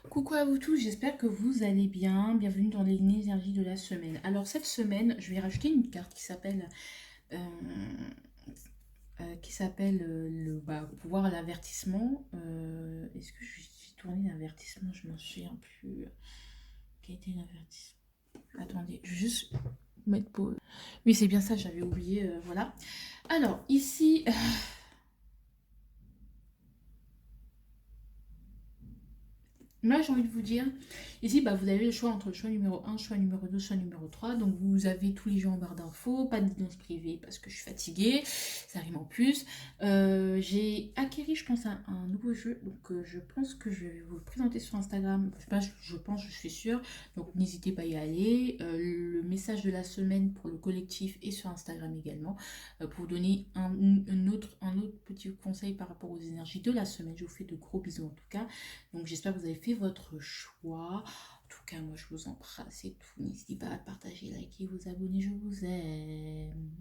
Coucou à vous tous, j'espère que vous allez bien. Bienvenue dans les énergies de la semaine. Alors cette semaine, je vais rajouter une carte euh, le pour voir l'avertissement. Est-ce que je suis tournée l'avertissement? Je m'en souviens plus. Quel était l'avertissement? Attendez, je vais juste mettre pause. Oui, c'est bien ça, j'avais oublié. Voilà. Alors ici, là, j'ai envie de vous dire, ici, vous avez le choix entre le choix numéro un, choix numéro 2, choix numéro 3. Donc, vous avez tous les gens en barre d'infos, pas de guidance privée parce que je suis fatiguée, ça rime en plus. J'ai acquéri, je pense, un nouveau jeu. Donc, je pense que je vais vous le présenter sur Instagram. Je sais pas, je pense, je suis sûre. Donc, n'hésitez pas à y aller. Le message de la semaine pour le collectif est sur Instagram également. Pour vous donner un autre petit conseil par rapport aux énergies de la semaine. Je vous fais de gros bisous en tout cas. Donc j'espère que vous avez fait votre choix. En tout cas, moi je vous embrasse et tout. N'hésitez pas à partager, liker, vous abonner, je vous aime.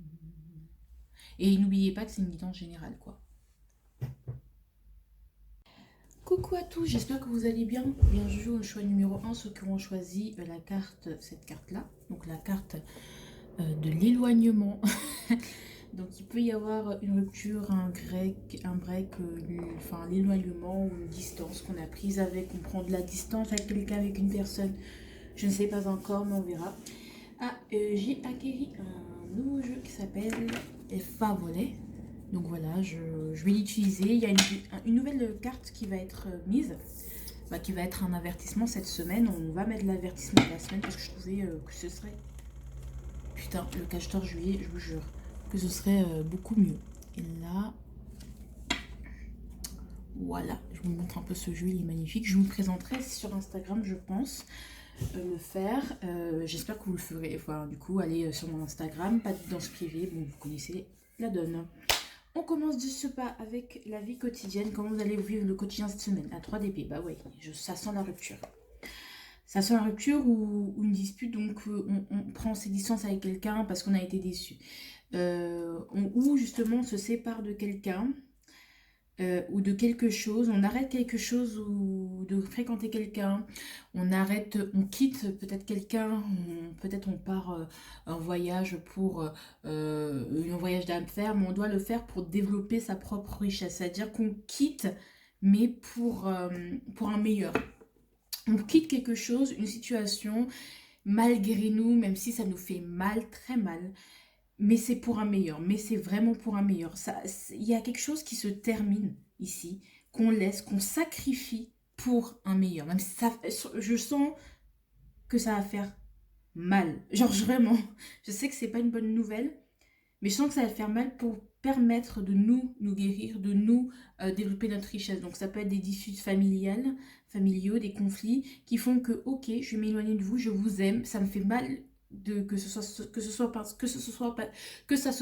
Et n'oubliez pas que c'est une guidance générale, quoi. Coucou à tous, j'espère que vous allez bien. Bien, je joue au choix numéro un, ceux qui ont choisi cette carte-là. Donc la carte de l'éloignement. Donc il peut y avoir une rupture, un break, enfin l'éloignement ou une distance qu'on a prise avec, on prend de la distance avec quelqu'un, avec une personne. Je ne sais pas encore, mais on verra. J'ai acquéri un nouveau jeu qui s'appelle Favole. Donc voilà, je vais l'utiliser. Il y a une nouvelle carte qui va être mise, qui va être un avertissement cette semaine. On va mettre l'avertissement de la semaine parce que je trouvais que ce serait... Putain, le cacheteur juillet, je vous jure, que ce serait beaucoup mieux. Et là, voilà, je vous montre un peu ce jeu, il est magnifique. Je vous le présenterai sur Instagram, je pense, le faire. J'espère que vous le ferez. Enfin, du coup, allez sur mon Instagram, pas de danse privée, bon, vous connaissez la donne. On commence de ce pas avec la vie quotidienne. Comment vous allez vivre le quotidien cette semaine? À 3 DP, bah ouais, ça sent la rupture. Ça sent la rupture ou une dispute, donc on prend ses distances avec quelqu'un parce qu'on a été déçu. Ou justement on se sépare de quelqu'un ou de quelque chose, on arrête quelque chose ou de fréquenter quelqu'un, on quitte peut-être quelqu'un, peut-être on part en voyage pour un voyage d'affaires, mais on doit le faire pour développer sa propre richesse, c'est-à-dire qu'on quitte, mais pour un meilleur. On quitte quelque chose, une situation, malgré nous, même si ça nous fait mal, très mal, mais c'est pour un meilleur, mais c'est vraiment pour un meilleur. Il y a quelque chose qui se termine ici, qu'on laisse, qu'on sacrifie pour un meilleur. Même si je sens que ça va faire mal. Genre vraiment, je sais que c'est pas une bonne nouvelle, mais je sens que ça va faire mal pour permettre de nous guérir, de nous développer notre richesse. Donc ça peut être des disputes familiaux, des conflits qui font que, ok, je vais m'éloigner de vous, je vous aime, ça me fait mal que ça se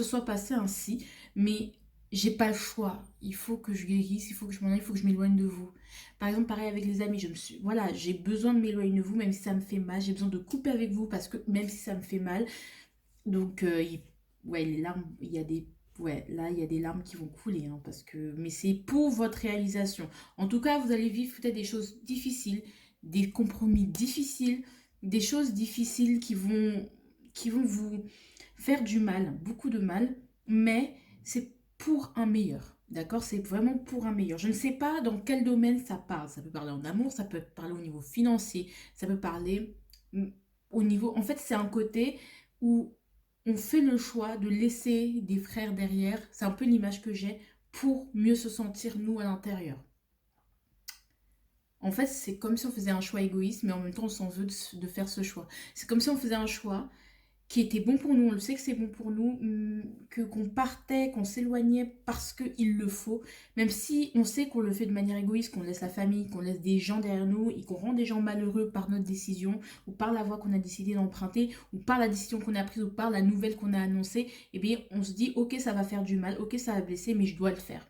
soit passé ainsi, mais j'ai pas le choix. Il faut que je guérisse, il faut que je m'en aille, il faut que je m'éloigne de vous. Par exemple, pareil avec les amis, voilà, j'ai besoin de m'éloigner de vous, même si ça me fait mal, j'ai besoin de couper avec vous parce que même si ça me fait mal, donc, ouais, les larmes, il y a des... Ouais, là, il y a des larmes qui vont couler, hein, parce que... Mais c'est pour votre réalisation. En tout cas, vous allez vivre peut-être des choses difficiles, des compromis difficiles, des choses difficiles qui vont vous faire du mal, beaucoup de mal, mais c'est pour un meilleur. D'accord? C'est vraiment pour un meilleur. Je ne sais pas dans quel domaine ça parle. Ça peut parler en amour, ça peut parler au niveau financier, ça peut parler au niveau... En fait, c'est un côté où on fait le choix de laisser des frères derrière, c'est un peu l'image que j'ai, pour mieux se sentir nous à l'intérieur. En fait, c'est comme si on faisait un choix égoïste, mais en même temps, on s'en veut de faire ce choix. C'est comme si on faisait un choix qui était bon pour nous, on le sait que c'est bon pour nous, qu'on partait, qu'on s'éloignait parce qu'il le faut, même si on sait qu'on le fait de manière égoïste, qu'on laisse la famille, qu'on laisse des gens derrière nous et qu'on rend des gens malheureux par notre décision, ou par la voie qu'on a décidé d'emprunter, ou par la décision qu'on a prise, ou par la nouvelle qu'on a annoncée, eh bien on se dit ok ça va faire du mal, ok ça va blesser, mais je dois le faire.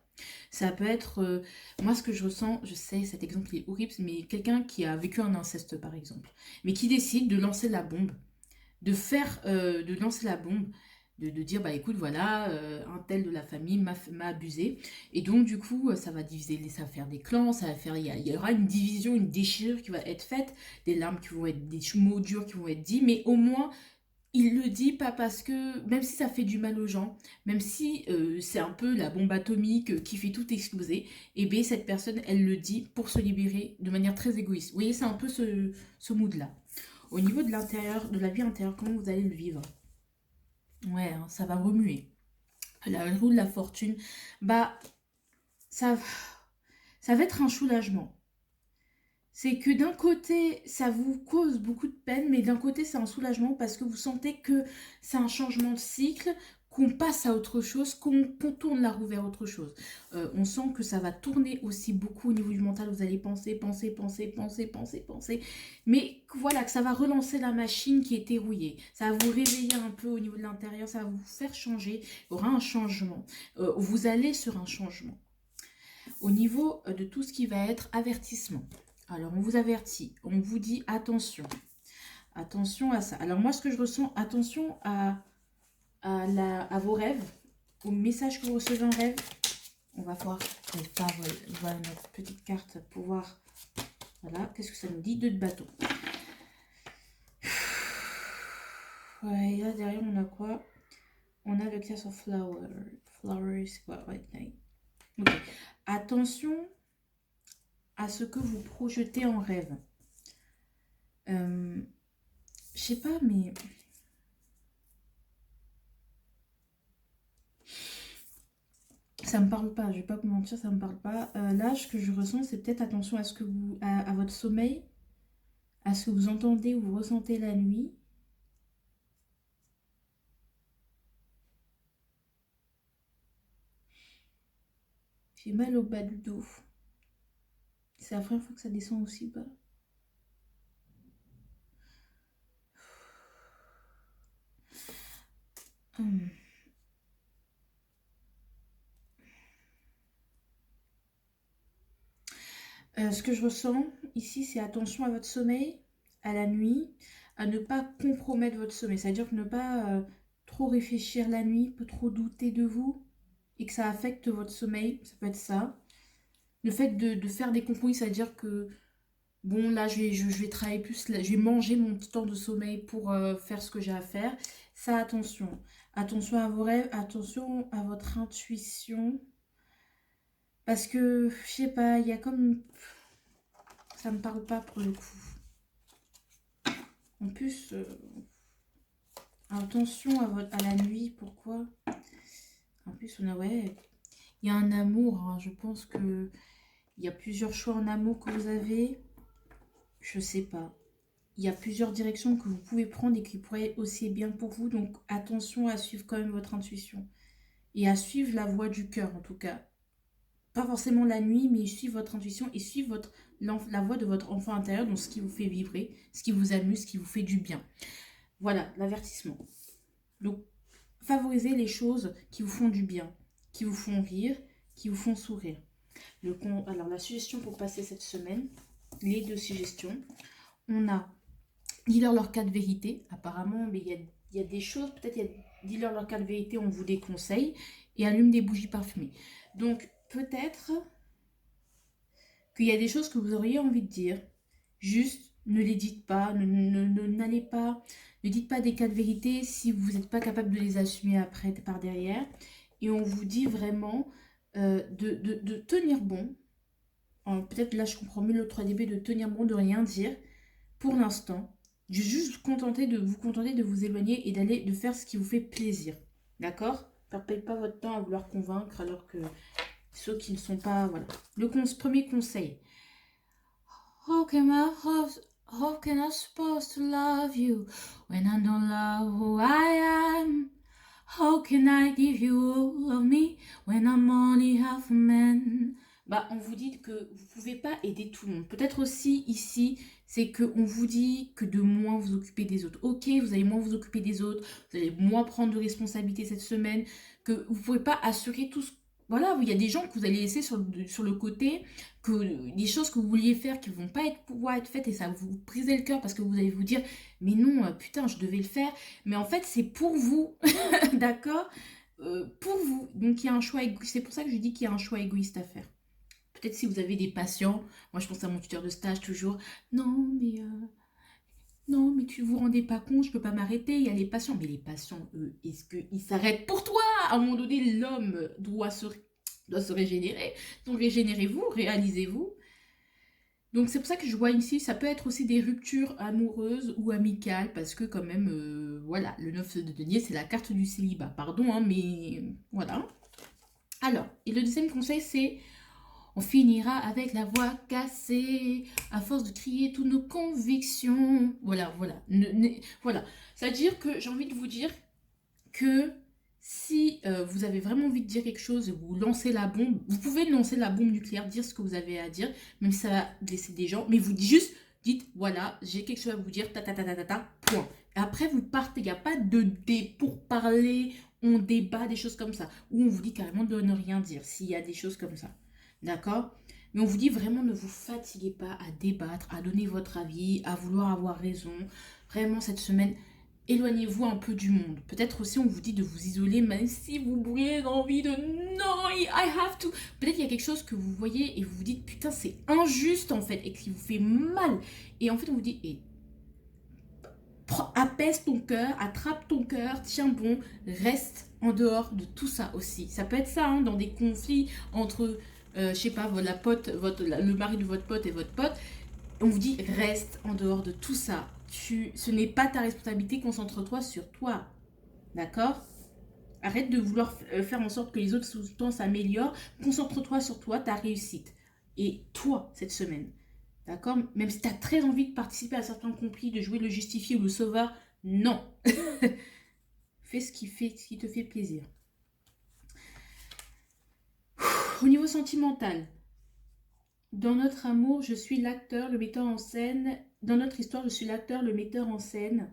Ça peut être, moi ce que je ressens, je sais cet exemple il est horrible, mais quelqu'un qui a vécu un inceste par exemple, mais qui décide de lancer la bombe, de lancer la bombe, De dire, bah écoute, voilà, un tel de la famille m'a abusé. Et donc, du coup, ça va diviser, ça va faire des clans, ça va faire, il y aura une division, une déchirure qui va être faite, des larmes qui vont être, des mots durs qui vont être dits, mais au moins, il le dit pas parce que, même si ça fait du mal aux gens, même si c'est un peu la bombe atomique qui fait tout exploser, et bien cette personne, elle le dit pour se libérer de manière très égoïste. Vous voyez, c'est un peu ce mood-là. Au niveau de l'intérieur, de la vie intérieure, comment vous allez le vivre? Ouais, hein, ça va remuer. La roue de la fortune, bah, ça, ça va être un soulagement. C'est que d'un côté, ça vous cause beaucoup de peine, mais d'un côté, c'est un soulagement parce que vous sentez que c'est un changement de cycle, qu'on passe à autre chose, qu'on tourne la roue vers autre chose. On sent que ça va tourner aussi beaucoup au niveau du mental. Vous allez penser, penser, penser, penser, penser, penser. Mais voilà, que ça va relancer la machine qui était rouillée. Ça va vous réveiller un peu au niveau de l'intérieur, ça va vous faire changer. Il y aura un changement. Vous allez sur un changement. Au niveau de tout ce qui va être avertissement. Alors, on vous avertit, on vous dit attention. Attention à ça. Alors, moi, ce que je ressens, attention à vos rêves, aux messages que vous recevez en rêve. On va voir, voilà notre petite carte pour voir. Voilà, qu'est-ce que ça nous dit? 2 de bateau. Ouais, et là, derrière, on a quoi? On a le Case of Flower. Flower, c'est quoi? Ouais, ok. Attention à ce que vous projetez en rêve. Je sais pas, mais ça me parle pas. Je vais pas vous mentir, ça me parle pas. Là, ce que je ressens, c'est peut-être attention à ce que vous, à votre sommeil, à ce que vous entendez ou vous ressentez la nuit. J'ai mal au bas du dos. C'est la première fois que ça descend aussi bas. Ce que je ressens ici, c'est attention à votre sommeil, à la nuit, à ne pas compromettre votre sommeil. C'est-à-dire que ne pas trop réfléchir la nuit, pas trop douter de vous et que ça affecte votre sommeil. Ça peut être ça. Le fait de faire des compromis, c'est-à-dire que bon, là, je vais travailler plus, là, je vais manger mon petit temps de sommeil pour faire ce que j'ai à faire. Ça, attention. Attention à vos rêves, attention à votre intuition. Parce que, je sais pas, il y a comme... Ça me parle pas pour le coup. En plus, attention à la nuit, pourquoi? En plus, on a, ouais, il y a un amour, hein. Je pense que il y a plusieurs choix en amour que vous avez. Je sais pas. Il y a plusieurs directions que vous pouvez prendre et qui pourraient être aussi bien pour vous. Donc attention à suivre quand même votre intuition. Et à suivre la voie du cœur en tout cas. Pas forcément la nuit, mais suivre votre intuition et suivre la voie de votre enfant intérieur. Donc ce qui vous fait vibrer, ce qui vous amuse, ce qui vous fait du bien. Voilà, l'avertissement. Donc favorisez les choses qui vous font du bien, qui vous font rire, qui vous font sourire. Alors la suggestion pour passer cette semaine, les 2 suggestions. On a dis-leur leur cas de vérité. Apparemment, mais il y a des choses, peut-être dis-leur leur cas de vérité, on vous déconseille. Et allume des bougies parfumées. Donc, peut-être qu'il y a des choses que vous auriez envie de dire. Juste, ne les dites pas. N'allez pas. Ne dites pas des cas de vérité si vous n'êtes pas capable de les assumer après, par derrière. Et on vous dit vraiment de tenir bon. Peut-être là, je comprends mieux le 3DB, de tenir bon, de rien dire pour l'instant. Juste vous contenter de vous éloigner et de faire ce qui vous fait plaisir. D'accord? Ne perdez pas votre temps à vouloir convaincre alors que ceux qui ne sont pas... Voilà. Premier conseil. How can I supposed to love you when I don't love who I am? How can I give you all of me when I'm only half a man? Bah, on vous dit que vous ne pouvez pas aider tout le monde. Peut-être aussi ici, c'est qu'on vous dit que de moins vous occuper des autres. Ok, vous allez moins vous occuper des autres, vous allez moins prendre de responsabilités cette semaine, que vous ne pouvez pas assurer tout ce... voilà, il y a des gens que vous allez laisser sur le côté, que des choses que vous vouliez faire qui vont pas pouvoir être faites et ça va vous briser le cœur parce que vous allez vous dire, mais non, putain, je devais le faire. Mais en fait, c'est pour vous, d'accord. Pour vous. Donc, il y a un choix égoïste. C'est pour ça que je dis qu'il y a un choix égoïste à faire. Peut-être si vous avez des patients, moi je pense à mon tuteur de stage toujours, non, mais non, mais tu vous rendez pas compte, je peux pas m'arrêter, il y a les patients. Mais les patients, eux, est-ce qu'ils s'arrêtent pour toi? À un moment donné, l'homme doit se régénérer. Donc régénérez-vous, réalisez-vous. Donc c'est pour ça que je vois ici, ça peut être aussi des ruptures amoureuses ou amicales, parce que quand même, voilà, le 9 de denier, c'est la carte du célibat. Pardon, hein, mais voilà. Alors, et le deuxième conseil, c'est on finira avec la voix cassée, à force de crier toutes nos convictions. Voilà, voilà. Voilà. C'est-à-dire que j'ai envie de vous dire que si vous avez vraiment envie de dire quelque chose, vous lancez la bombe, vous pouvez lancer la bombe nucléaire, dire ce que vous avez à dire, même si ça va blesser des gens, mais vous juste dites, voilà, j'ai quelque chose à vous dire, ta ta ta ta ta ta, point. Et après, vous partez, il n'y a pas de dé pour parler, on débat, des choses comme ça, ou on vous dit carrément de ne rien dire, s'il y a des choses comme ça. D'accord? Mais on vous dit vraiment ne vous fatiguez pas à débattre, à donner votre avis, à vouloir avoir raison. Vraiment, cette semaine, éloignez-vous un peu du monde. Peut-être aussi on vous dit de vous isoler, même si vous avez envie de non, I have to. Peut-être qu'il y a quelque chose que vous voyez et vous vous dites putain c'est injuste en fait et qui vous fait mal. Et en fait on vous dit apaise ton cœur, attrape ton cœur, tiens bon, reste en dehors de tout ça aussi. Ça peut être ça hein, dans des conflits entre, je sais pas, la pote, le mari de votre pote et votre pote. On vous dit reste en dehors de tout ça. Ce n'est pas ta responsabilité, concentre-toi sur toi. D'accord? Arrête de vouloir faire en sorte que les autres tout le temps s'améliorent. Concentre-toi sur toi, ta réussite. Et toi, cette semaine. D'accord? Même si tu as très envie de participer à certains conflits, de jouer le justifié ou le sauveur, non. Fais ce qui te fait plaisir. Au niveau sentimental, dans notre amour, je suis l'acteur, le metteur en scène. Dans notre histoire, je suis l'acteur, le metteur en scène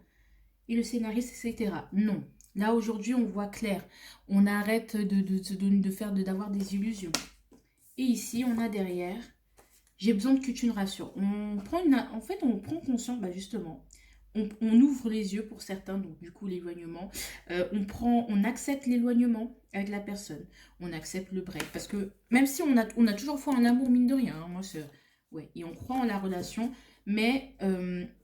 et le scénariste, etc. Non. Là, aujourd'hui, on voit clair. On arrête d'avoir des illusions. Et ici, on a derrière, j'ai besoin que tu me rassures. En fait, on prend conscience, justement, on ouvre les yeux pour certains, donc du coup l'éloignement. On accepte l'éloignement avec la personne. On accepte le break. Parce que même si on a toujours foi en amour, mine de rien, hein, moi, ouais, et on croit en la relation, mais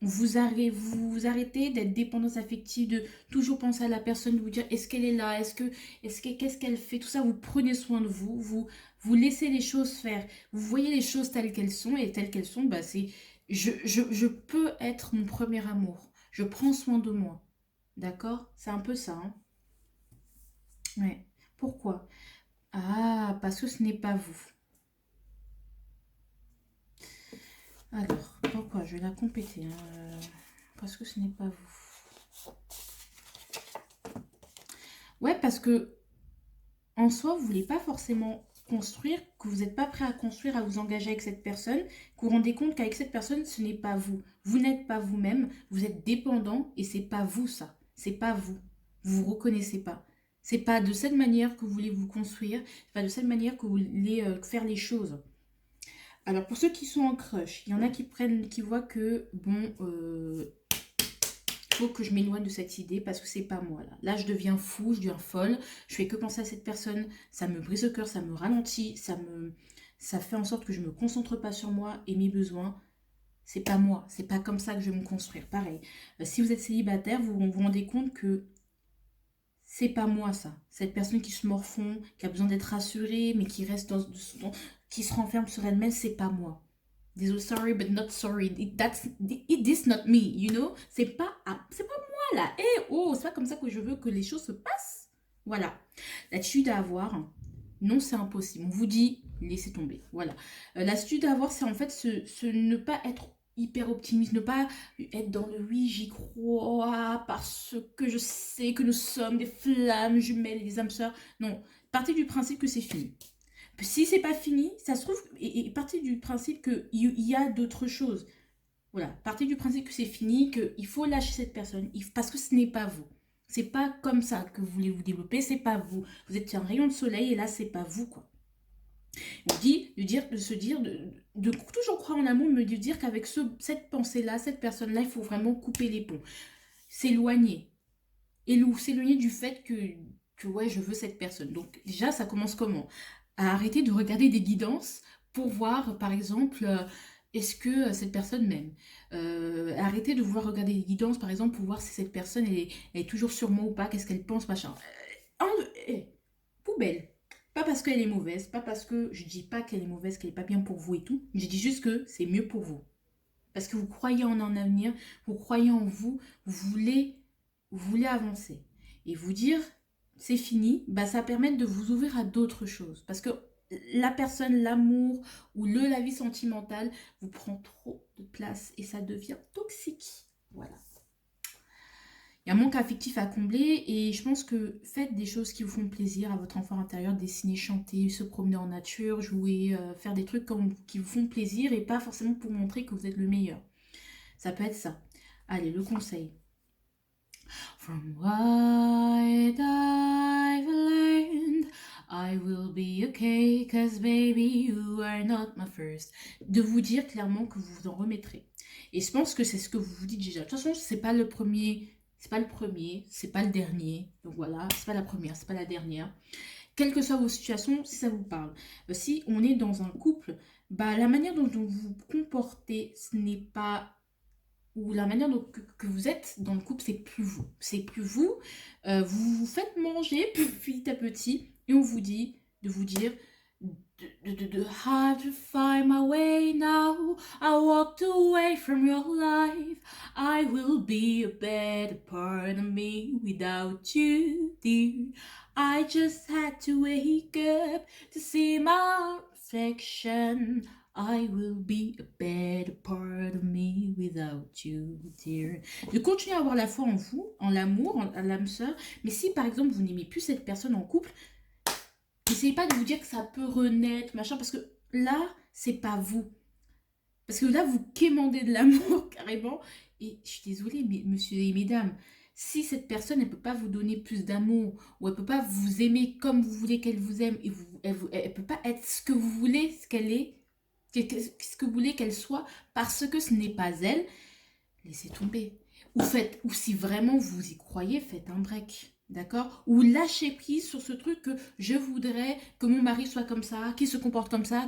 vous arrêtez d'être dépendance affective, de toujours penser à la personne, de vous dire est-ce qu'elle est là, qu'est-ce qu'elle fait, tout ça, vous prenez soin de vous laissez les choses faire, vous voyez les choses telles qu'elles sont, et telles qu'elles sont, c'est je peux être mon premier amour. Je prends soin de moi. D'accord? C'est un peu ça. Hein? Ouais. Pourquoi? Ah, parce que ce n'est pas vous. Alors, pourquoi? Je vais la compléter. Hein. Parce que ce n'est pas vous. Ouais, parce que en soi, vous ne voulez pas forcément construire, que vous n'êtes pas prêt à construire, à vous engager avec cette personne, que vous vous rendez compte qu'avec cette personne, ce n'est pas vous. Vous n'êtes pas vous-même, vous êtes dépendant et c'est pas vous ça. C'est pas vous. Vous vous reconnaissez pas. C'est pas de cette manière que vous voulez vous construire, c'est pas de cette manière que vous voulez faire les choses. Alors pour ceux qui sont en crush, il y en a qui voient que bon, faut que je m'éloigne de cette idée parce que c'est pas moi là. Là je deviens fou, je deviens folle, je fais que penser à cette personne, ça me brise le cœur, ça me ralentit, ça fait en sorte que je me concentre pas sur moi et mes besoins. C'est pas moi, c'est pas comme ça que je vais me construire. Pareil, si vous êtes célibataire, vous vous rendez compte que c'est pas moi ça. Cette personne qui se morfond, qui a besoin d'être rassurée, mais qui reste qui se renferme sur elle-même, c'est pas moi. Désolé, sorry, but not sorry. It is not me, you know? C'est pas moi là. C'est pas comme ça que je veux que les choses se passent. Voilà. L'attitude à avoir, non, c'est impossible. On vous dit, laissez tomber. Voilà. L'attitude à avoir, c'est en fait ne pas être hyper optimiste, ne pas être dans le oui, j'y crois, parce que je sais que nous sommes des flammes jumelles et des âmes sœurs. Non, partez du principe que c'est fini. Si c'est pas fini, ça se trouve, et partez du principe qu'il y a d'autres choses. Voilà, partez du principe que c'est fini, qu'il faut lâcher cette personne, parce que ce n'est pas vous. C'est pas comme ça que vous voulez vous développer, c'est pas vous. Vous êtes un rayon de soleil et là, c'est pas vous, quoi. On dit de se dire, de toujours croire en amour, mais de dire qu'avec cette pensée-là, cette personne-là, il faut vraiment couper les ponts. S'éloigner. Et s'éloigner du fait que ouais, je veux cette personne. Donc déjà, ça commence comment? À arrêter de regarder des guidances pour voir, par exemple, est-ce que cette personne m'aime? Arrêter de vouloir regarder des guidances, par exemple, pour voir si cette personne elle est toujours sur moi ou pas, qu'est-ce qu'elle pense, machin. Poubelle. Pas parce qu'elle est mauvaise, pas parce que je dis pas qu'elle est mauvaise, qu'elle est pas bien pour vous et tout. Je dis juste que c'est mieux pour vous. Parce que vous croyez en un avenir, vous croyez en vous, vous voulez avancer. Et vous dire, c'est fini, bah ça permet de vous ouvrir à d'autres choses. Parce que la personne, l'amour ou la vie sentimentale vous prend trop de place et ça devient toxique. Voilà. Il y a un manque affectif à combler et je pense que faites des choses qui vous font plaisir à votre enfant intérieur, dessiner, chanter, se promener en nature, jouer, faire des trucs qui vous font plaisir et pas forcément pour montrer que vous êtes le meilleur. Ça peut être ça. Allez, le conseil. From what I've learned, I will be okay, cause baby, you are not my first. De vous dire clairement que vous vous en remettrez. Et je pense que c'est ce que vous vous dites déjà. De toute façon, c'est pas le premier, c'est pas le premier, c'est pas le dernier. Donc voilà, c'est pas la première, c'est pas la dernière. Quelles que soient vos situations, si ça vous parle. Si on est dans un couple, bah la manière dont vous vous comportez, ce n'est pas ou la manière que vous êtes dans le couple, c'est plus vous. C'est plus vous. Vous vous faites manger petit à petit et on vous dit de vous dire hard to find my way now. I walked away from your life. I will be a better part of me without you, dear. I just had to wake up to see my reflection. I will be a better part of me without you, dear. De continuer à avoir la foi en vous, en l'amour, en l'âme sœur. Mais si par exemple vous n'aimez plus cette personne en couple, n'essayez pas de vous dire que ça peut renaître, machin, parce que là, c'est pas vous. Parce que là, vous quémandez de l'amour carrément. Et je suis désolée, mais monsieur et mesdames, si cette personne, elle peut pas vous donner plus d'amour, ou elle peut pas vous aimer comme vous voulez qu'elle vous aime, et elle peut pas être ce que vous voulez, ce qu'elle est, ce que vous voulez qu'elle soit, parce que ce n'est pas elle, laissez tomber. Ou si vraiment vous y croyez, faites un break. D'accord? Ou lâchez prise sur ce truc que je voudrais que mon mari soit comme ça, qu'il se comporte comme ça,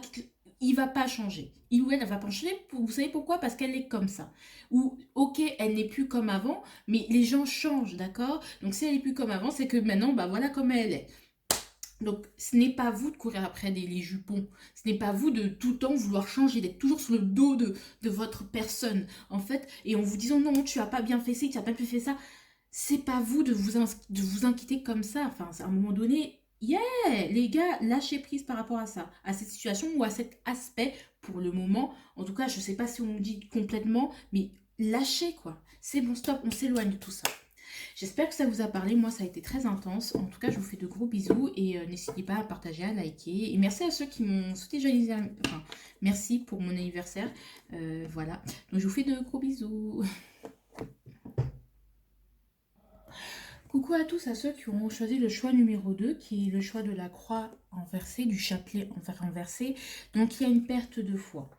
il va pas changer. Il ou elle va pas changer, vous savez pourquoi? Parce qu'elle est comme ça. Ou, ok, elle n'est plus comme avant, mais les gens changent, d'accord? Donc si elle n'est plus comme avant, c'est que maintenant, bah voilà comme elle est. Donc, ce n'est pas vous de courir après les jupons. Ce n'est pas vous de tout le temps vouloir changer, d'être toujours sur le dos de votre personne, en fait. Et en vous disant, non, tu as pas bien fait ci, tu as pas bien fait ça. C'est pas vous de vous inquiéter comme ça. Enfin, à un moment donné, yeah, les gars, lâchez prise par rapport à ça, à cette situation ou à cet aspect pour le moment. En tout cas, je sais pas si on me dit complètement, mais lâchez, quoi. C'est bon, stop, on s'éloigne de tout ça. J'espère que ça vous a parlé. Moi, ça a été très intense. En tout cas, je vous fais de gros bisous et n'hésitez pas à partager, à liker. Et merci à ceux qui m'ont souhaité joyeux anniversaire. Enfin, merci pour mon anniversaire. Voilà. Donc, je vous fais de gros bisous. Coucou à tous, à ceux qui ont choisi le choix numéro 2, qui est le choix de la croix renversée, du chapelet renversé. Donc, il y a une perte de foi.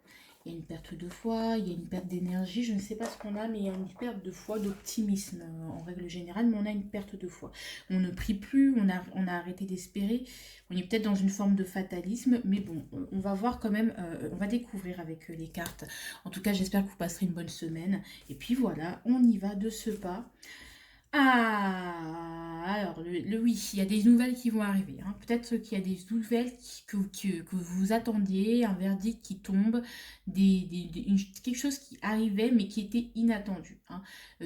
Il y a une perte de foi, il y a une perte d'énergie, je ne sais pas ce qu'on a, mais il y a une perte de foi, d'optimisme en règle générale, mais on a une perte de foi. On ne prie plus, on a arrêté d'espérer, on est peut-être dans une forme de fatalisme, mais bon, on va voir quand même, on va découvrir avec les cartes. En tout cas, j'espère que vous passerez une bonne semaine. Et puis voilà, on y va de ce pas. Ah, alors le oui, il y a des nouvelles qui vont arriver. Hein. Peut-être qu'il y a des nouvelles que vous attendiez, un verdict qui tombe, quelque chose qui arrivait mais qui était inattendu, hein,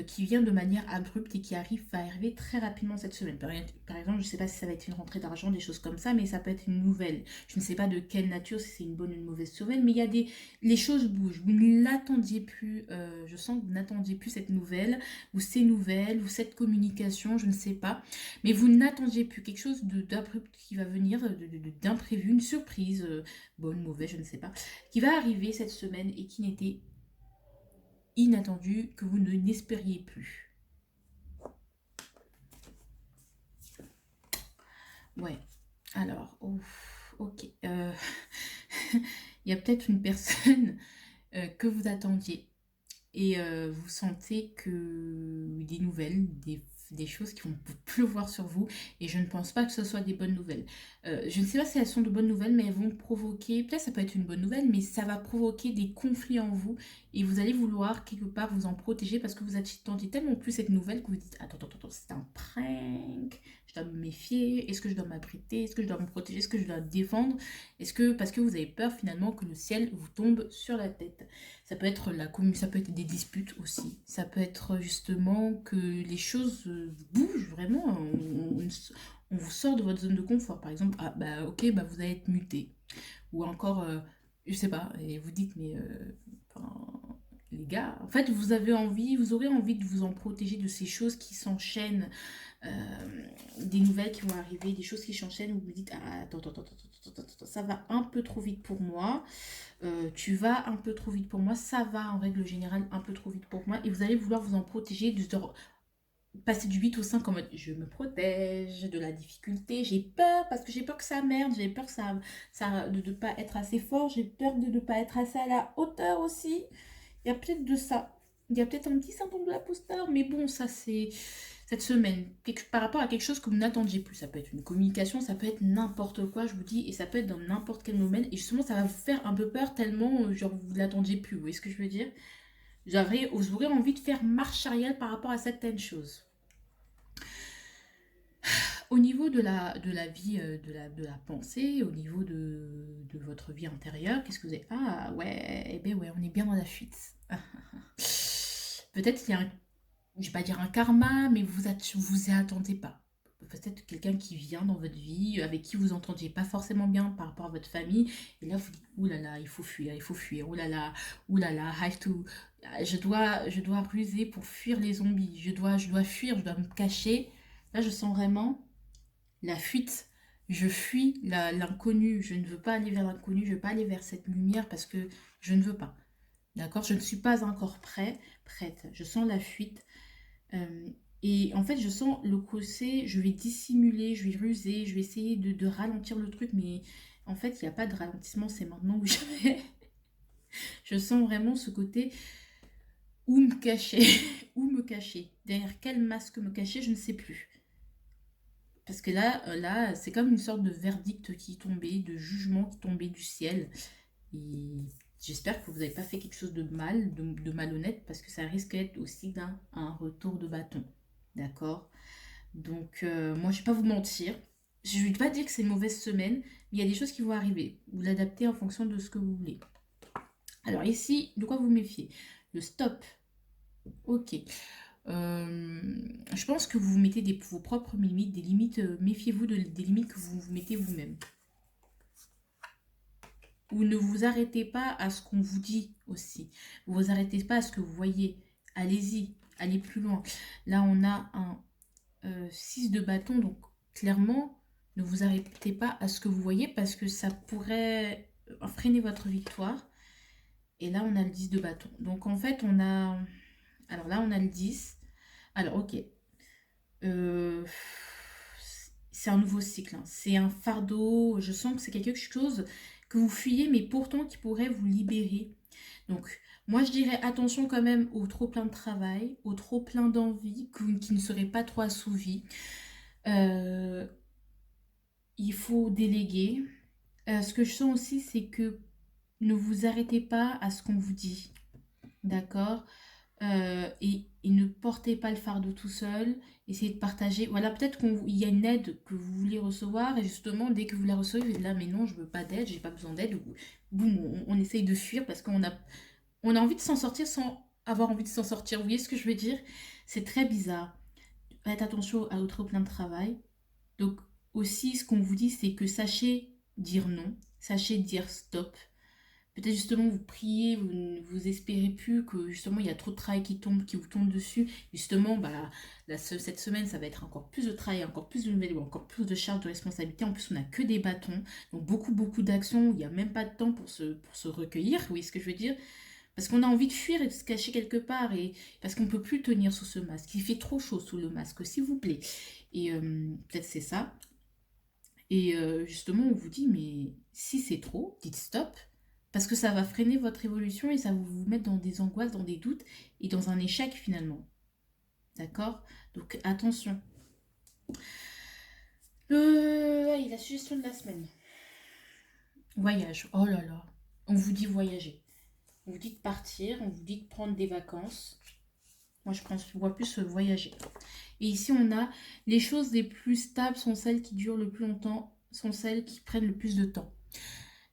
qui vient de manière abrupte et qui va arriver très rapidement cette semaine. Par exemple, je ne sais pas si ça va être une rentrée d'argent, des choses comme ça, mais ça peut être une nouvelle. Je ne sais pas de quelle nature, si c'est une bonne ou une mauvaise nouvelle, mais il y a les choses bougent. Vous ne l'attendiez plus, je sens que vous n'attendiez plus cette nouvelle, ou ces nouvelles, ou cette communication, je ne sais pas, mais vous n'attendiez plus quelque chose d'abrupt qui va venir, d'imprévu, une surprise, bonne, mauvaise, je ne sais pas, qui va arriver cette semaine et qui n'était inattendu, que vous n'espériez plus. Ouais. Alors, ouf, ok. Il y a peut-être une personne que vous attendiez. Et vous sentez que des nouvelles, des choses qui vont pleuvoir sur vous. Et je ne pense pas que ce soit des bonnes nouvelles. Je ne sais pas si elles sont de bonnes nouvelles, mais elles vont provoquer, peut-être ça peut être une bonne nouvelle, mais ça va provoquer des conflits en vous. Et vous allez vouloir quelque part vous en protéger parce que vous attendiez tellement plus cette nouvelle que vous dites, attends, attends, attends, c'est un prank. Je dois me méfier. Est-ce que je dois m'abriter? Est-ce que je dois me protéger? Est-ce que je dois défendre? Est-ce que, parce que vous avez peur finalement que le ciel vous tombe sur la tête? Ça peut être ça peut être des disputes aussi. Ça peut être justement que les choses bougent vraiment. On vous sort de votre zone de confort. Par exemple, ah bah ok, bah vous allez être muté. Ou encore, je sais pas, et vous dites, mais enfin, les gars, en fait, vous aurez envie de vous en protéger de ces choses qui s'enchaînent, des nouvelles qui vont arriver, des choses qui s'enchaînent, où vous vous dites, ah, attends, attends, attends, attends, attends, attends, ça va un peu trop vite pour moi. Tu vas un peu trop vite pour moi, ça va en règle générale un peu trop vite pour moi, et vous allez vouloir vous en protéger, passer du 8 au 5 en mode je me protège de la difficulté, j'ai peur parce que j'ai peur que ça merde, j'ai peur que de ne pas être assez fort, j'ai peur de ne pas être assez à la hauteur aussi. Il y a peut-être de ça. Il y a peut-être un petit symptôme de l'imposteur, mais bon, ça c'est cette semaine. Par rapport à quelque chose que vous n'attendiez plus. Ça peut être une communication, ça peut être n'importe quoi, je vous dis, et ça peut être dans n'importe quel domaine. Et justement, ça va vous faire un peu peur tellement, genre, vous ne l'attendiez plus. Vous voyez ce que je veux dire? Vous aurez envie de faire marche arrière par rapport à certaines choses. Au niveau de la vie, de la pensée, au niveau de votre vie intérieure, qu'est-ce que vous avez? Ah ouais, eh ben ouais, on est bien dans la fuite. Peut-être il y a un, je vais pas dire un karma, mais vous y attendez pas. Peut-être quelqu'un qui vient dans votre vie, avec qui vous entendiez pas forcément bien par rapport à votre famille, et là vous dites, ouh là là, il faut fuir, ouh là là, je dois ruser pour fuir les zombies, je dois fuir, je dois me cacher. Là je sens vraiment la fuite. Je fuis l'inconnu, je ne veux pas aller vers l'inconnu, je ne veux pas aller vers cette lumière parce que je ne veux pas. D'accord? Je ne suis pas encore prête. Je sens la fuite. Euh, et en fait, je sens le côté, je vais dissimuler, je vais ruser, je vais essayer de ralentir le truc, mais en fait, il n'y a pas de ralentissement, c'est maintenant ou jamais. Je sens vraiment ce côté où me cacher, où me cacher, derrière quel masque me cacher, je ne sais plus. Parce que là, c'est comme une sorte de verdict qui tombait, de jugement qui tombait du ciel. Et j'espère que vous n'avez pas fait quelque chose de mal, de malhonnête, parce que ça risque d'être aussi un retour de bâton. D'accord? Donc, moi, je ne vais pas vous mentir. Je ne vais pas dire que c'est une mauvaise semaine, mais il y a des choses qui vont arriver. Vous l'adaptez en fonction de ce que vous voulez. Alors ici, de quoi vous méfiez? Le stop. Ok. Je pense que vous vous mettez vos propres limites, des limites, méfiez-vous des limites que vous vous mettez vous-même. Ou ne vous arrêtez pas à ce qu'on vous dit aussi. Vous vous arrêtez pas à ce que vous voyez. Allez-y, allez plus loin. Là, on a un 6 de bâton, donc clairement, ne vous arrêtez pas à ce que vous voyez parce que ça pourrait freiner votre victoire. Et là, on a le 10 de bâton. Donc en fait, on a... Alors là, on a le 10. Alors, ok. Euh, c'est un nouveau cycle, hein. C'est un fardeau. Je sens que c'est quelque chose que vous fuyez, mais pourtant qui pourrait vous libérer. Donc, moi, je dirais attention quand même au trop plein de travail, au trop plein d'envie qui ne serait pas trop assouvi. Euh, il faut déléguer. Ce que je sens aussi, c'est que ne vous arrêtez pas à ce qu'on vous dit. D'accord? Et ne portez pas le fardeau tout seul, essayez de partager. Voilà, peut-être qu'il y a une aide que vous voulez recevoir, et justement, dès que vous la recevez, vous êtes là, mais non, je veux pas d'aide, j'ai pas besoin d'aide. Boum, on essaye de fuir parce on a envie de s'en sortir sans avoir envie de s'en sortir. Vous voyez ce que je veux dire? C'est très bizarre. Faites attention à votre plein de travail. Donc, aussi, ce qu'on vous dit, c'est que sachez dire non, sachez dire stop. Peut-être justement vous priez, vous ne vous espérez plus que justement il y a trop de travail qui vous tombe dessus. Justement, bah, cette semaine, ça va être encore plus de travail, encore plus de nouvelles, encore plus de charges de responsabilité. En plus, on n'a que des bâtons, donc beaucoup, beaucoup d'actions. Il n'y a même pas de temps pour se recueillir. Vous voyez ce que je veux dire? Parce qu'on a envie de fuir et de se cacher quelque part. Et parce qu'on ne peut plus tenir sous ce masque. Il fait trop chaud sous le masque, s'il vous plaît. Et peut-être c'est ça. Et justement, on vous dit, mais si c'est trop, dites stop, parce que ça va freiner votre évolution et ça va vous mettre dans des angoisses, dans des doutes et dans un échec finalement. D'accord? Donc attention. Allez, la suggestion de la semaine. Voyage. Oh là là. On vous dit voyager. On vous dit de partir, on vous dit de prendre des vacances. Moi, je vois plus voyager. Et ici, on a les choses les plus stables sont celles qui durent le plus longtemps, sont celles qui prennent le plus de temps.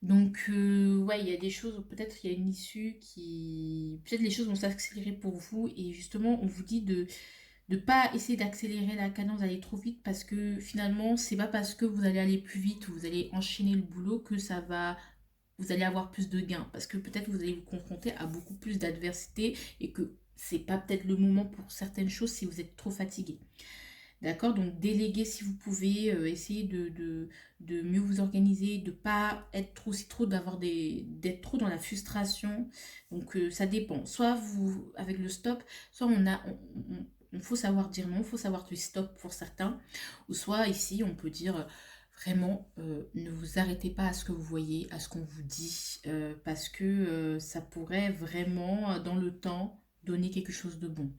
Donc, ouais, il y a des choses, peut-être il y a une issue qui... Peut-être les choses vont s'accélérer pour vous. Et justement, on vous dit de ne pas essayer d'accélérer la cadence, d'aller trop vite, parce que finalement, c'est pas parce que vous allez aller plus vite ou vous allez enchaîner le boulot que ça va... Vous allez avoir plus de gains. Parce que peut-être vous allez vous confronter à beaucoup plus d'adversité et que c'est pas peut-être le moment pour certaines choses si vous êtes trop fatigué. D'accord? Donc déléguer si vous pouvez, essayer de mieux vous organiser, de pas être trop, si trop, d'être trop dans la frustration. Donc ça dépend. Soit vous, avec le stop, soit on faut savoir dire non, il faut savoir dire stop pour certains. Ou soit ici, on peut dire vraiment, ne vous arrêtez pas à ce que vous voyez, à ce qu'on vous dit, parce que ça pourrait vraiment, dans le temps, donner quelque chose de bon.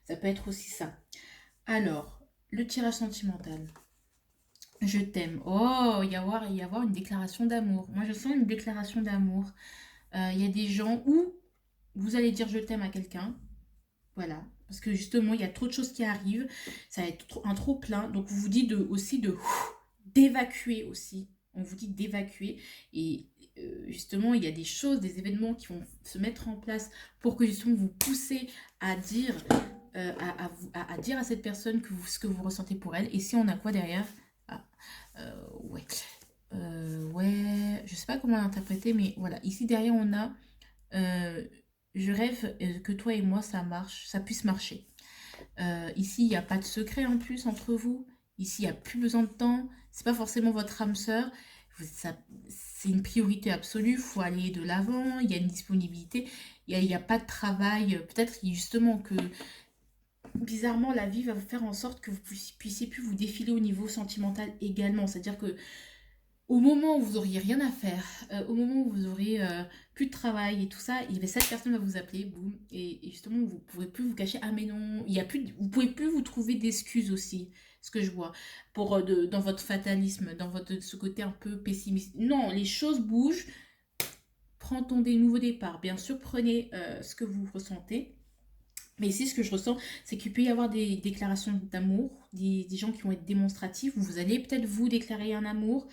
Ça peut être aussi ça. Alors, le tirage sentimental. Je t'aime. Oh, y avoir une déclaration d'amour. Moi, je sens une déclaration d'amour. Il y a des gens où vous allez dire je t'aime à quelqu'un. Voilà. Parce que justement, il y a trop de choses qui arrivent. Ça va être un trop plein. Donc, vous vous dites aussi d'évacuer aussi. On vous dit d'évacuer. Et justement, il y a des choses, des événements qui vont se mettre en place pour que justement vous poussez à dire à dire à cette personne ce que vous ressentez pour elle. Et si on a quoi derrière? Ah, ouais. Ouais, je sais pas comment l'interpréter, mais voilà. Ici derrière, on a euh, je rêve que toi et moi, ça marche, ça puisse marcher. Ici, il n'y a pas de secret en plus entre vous. Ici, il n'y a plus besoin de temps. C'est pas forcément votre âme sœur. C'est une priorité absolue. Il faut aller de l'avant. Il y a une disponibilité. Il n'y a pas de travail. Peut-être justement que bizarrement, la vie va vous faire en sorte que vous puissiez plus vous défiler au niveau sentimental également. C'est-à-dire que au moment où vous auriez rien à faire, au moment où vous aurez plus de travail et tout ça, cette personne va vous appeler, boum, et justement vous ne pourrez plus vous cacher. Ah mais non, il y a plus, vous pouvez plus vous trouver d'excuses aussi, ce que je vois, pour dans votre fatalisme, dans votre ce côté un peu pessimiste. Non, les choses bougent. Prends des nouveaux départs. Bien sûr, prenez ce que vous ressentez. Mais ici, ce que je ressens, c'est qu'il peut y avoir des déclarations d'amour, des gens qui vont être démonstratifs. Vous allez peut-être vous déclarer un amour,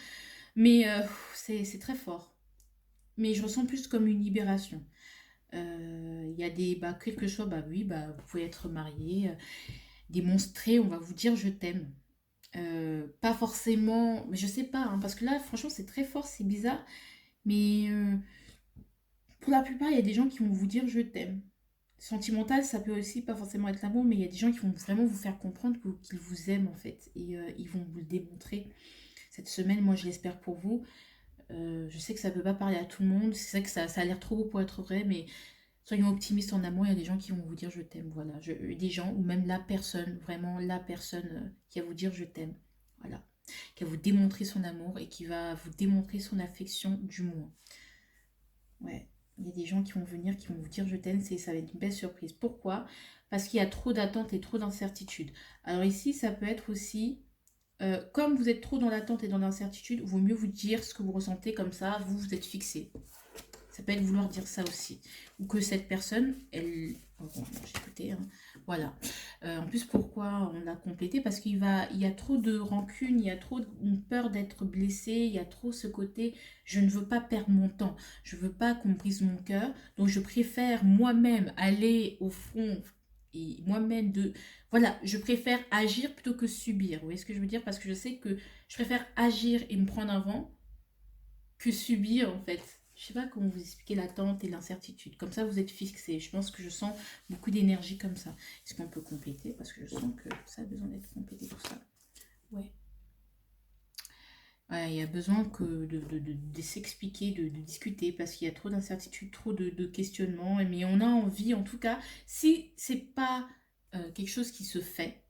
mais c'est très fort. Mais je ressens plus comme une libération. Il y a des, bah, quelque chose, bah oui, bah, vous pouvez être marié, démontrer, on va vous dire je t'aime. Pas forcément, mais je sais pas, hein, parce que là, franchement, c'est très fort, c'est bizarre. Mais pour la plupart, il y a des gens qui vont vous dire je t'aime. Sentimental, ça peut aussi pas forcément être l'amour, mais il y a des gens qui vont vraiment vous faire comprendre qu'ils vous aiment en fait. Et ils vont vous le démontrer. Cette semaine, moi je l'espère pour vous. Je sais que ça peut pas parler à tout le monde. C'est vrai que ça a l'air trop beau pour être vrai, mais soyons optimistes en amour. Il y a des gens qui vont vous dire je t'aime. Voilà. Des gens, ou même la personne, vraiment la personne qui va vous dire je t'aime. Voilà. Qui va vous démontrer son amour et qui va vous démontrer son affection du moins. Ouais, il y a des gens qui vont venir, qui vont vous dire je t'aime, ça va être une belle surprise. Pourquoi? Parce qu'il y a trop d'attentes et trop d'incertitudes. Alors ici, ça peut être aussi, comme vous êtes trop dans l'attente et dans l'incertitude, il vaut mieux vous dire ce que vous ressentez comme ça, vous êtes fixé. Ça peut être vouloir dire ça aussi. Ou que cette personne, elle... Oh, bon, j'ai écouté, hein. Voilà. En plus, pourquoi on l'a complété? Parce il y a trop de rancune, il y a trop une peur d'être blessé, il y a trop ce côté, je ne veux pas perdre mon temps, je veux pas qu'on brise mon cœur, donc je préfère moi-même aller au front et moi-même de... Voilà, je préfère agir plutôt que subir. Vous voyez ce que je veux dire? Parce que je sais que je préfère agir et me prendre un vent que subir en fait. Je sais pas comment vous expliquer l'attente et l'incertitude. Comme ça, vous êtes fixé. Je pense que je sens beaucoup d'énergie comme ça. Est-ce qu'on peut compléter? Parce que je sens que ça a besoin d'être complété tout ça. Ouais. Ouais, il y a besoin de s'expliquer, de discuter, parce qu'il y a trop d'incertitudes, trop de questionnements. Mais on a envie, en tout cas, si c'est pas quelque chose qui se fait,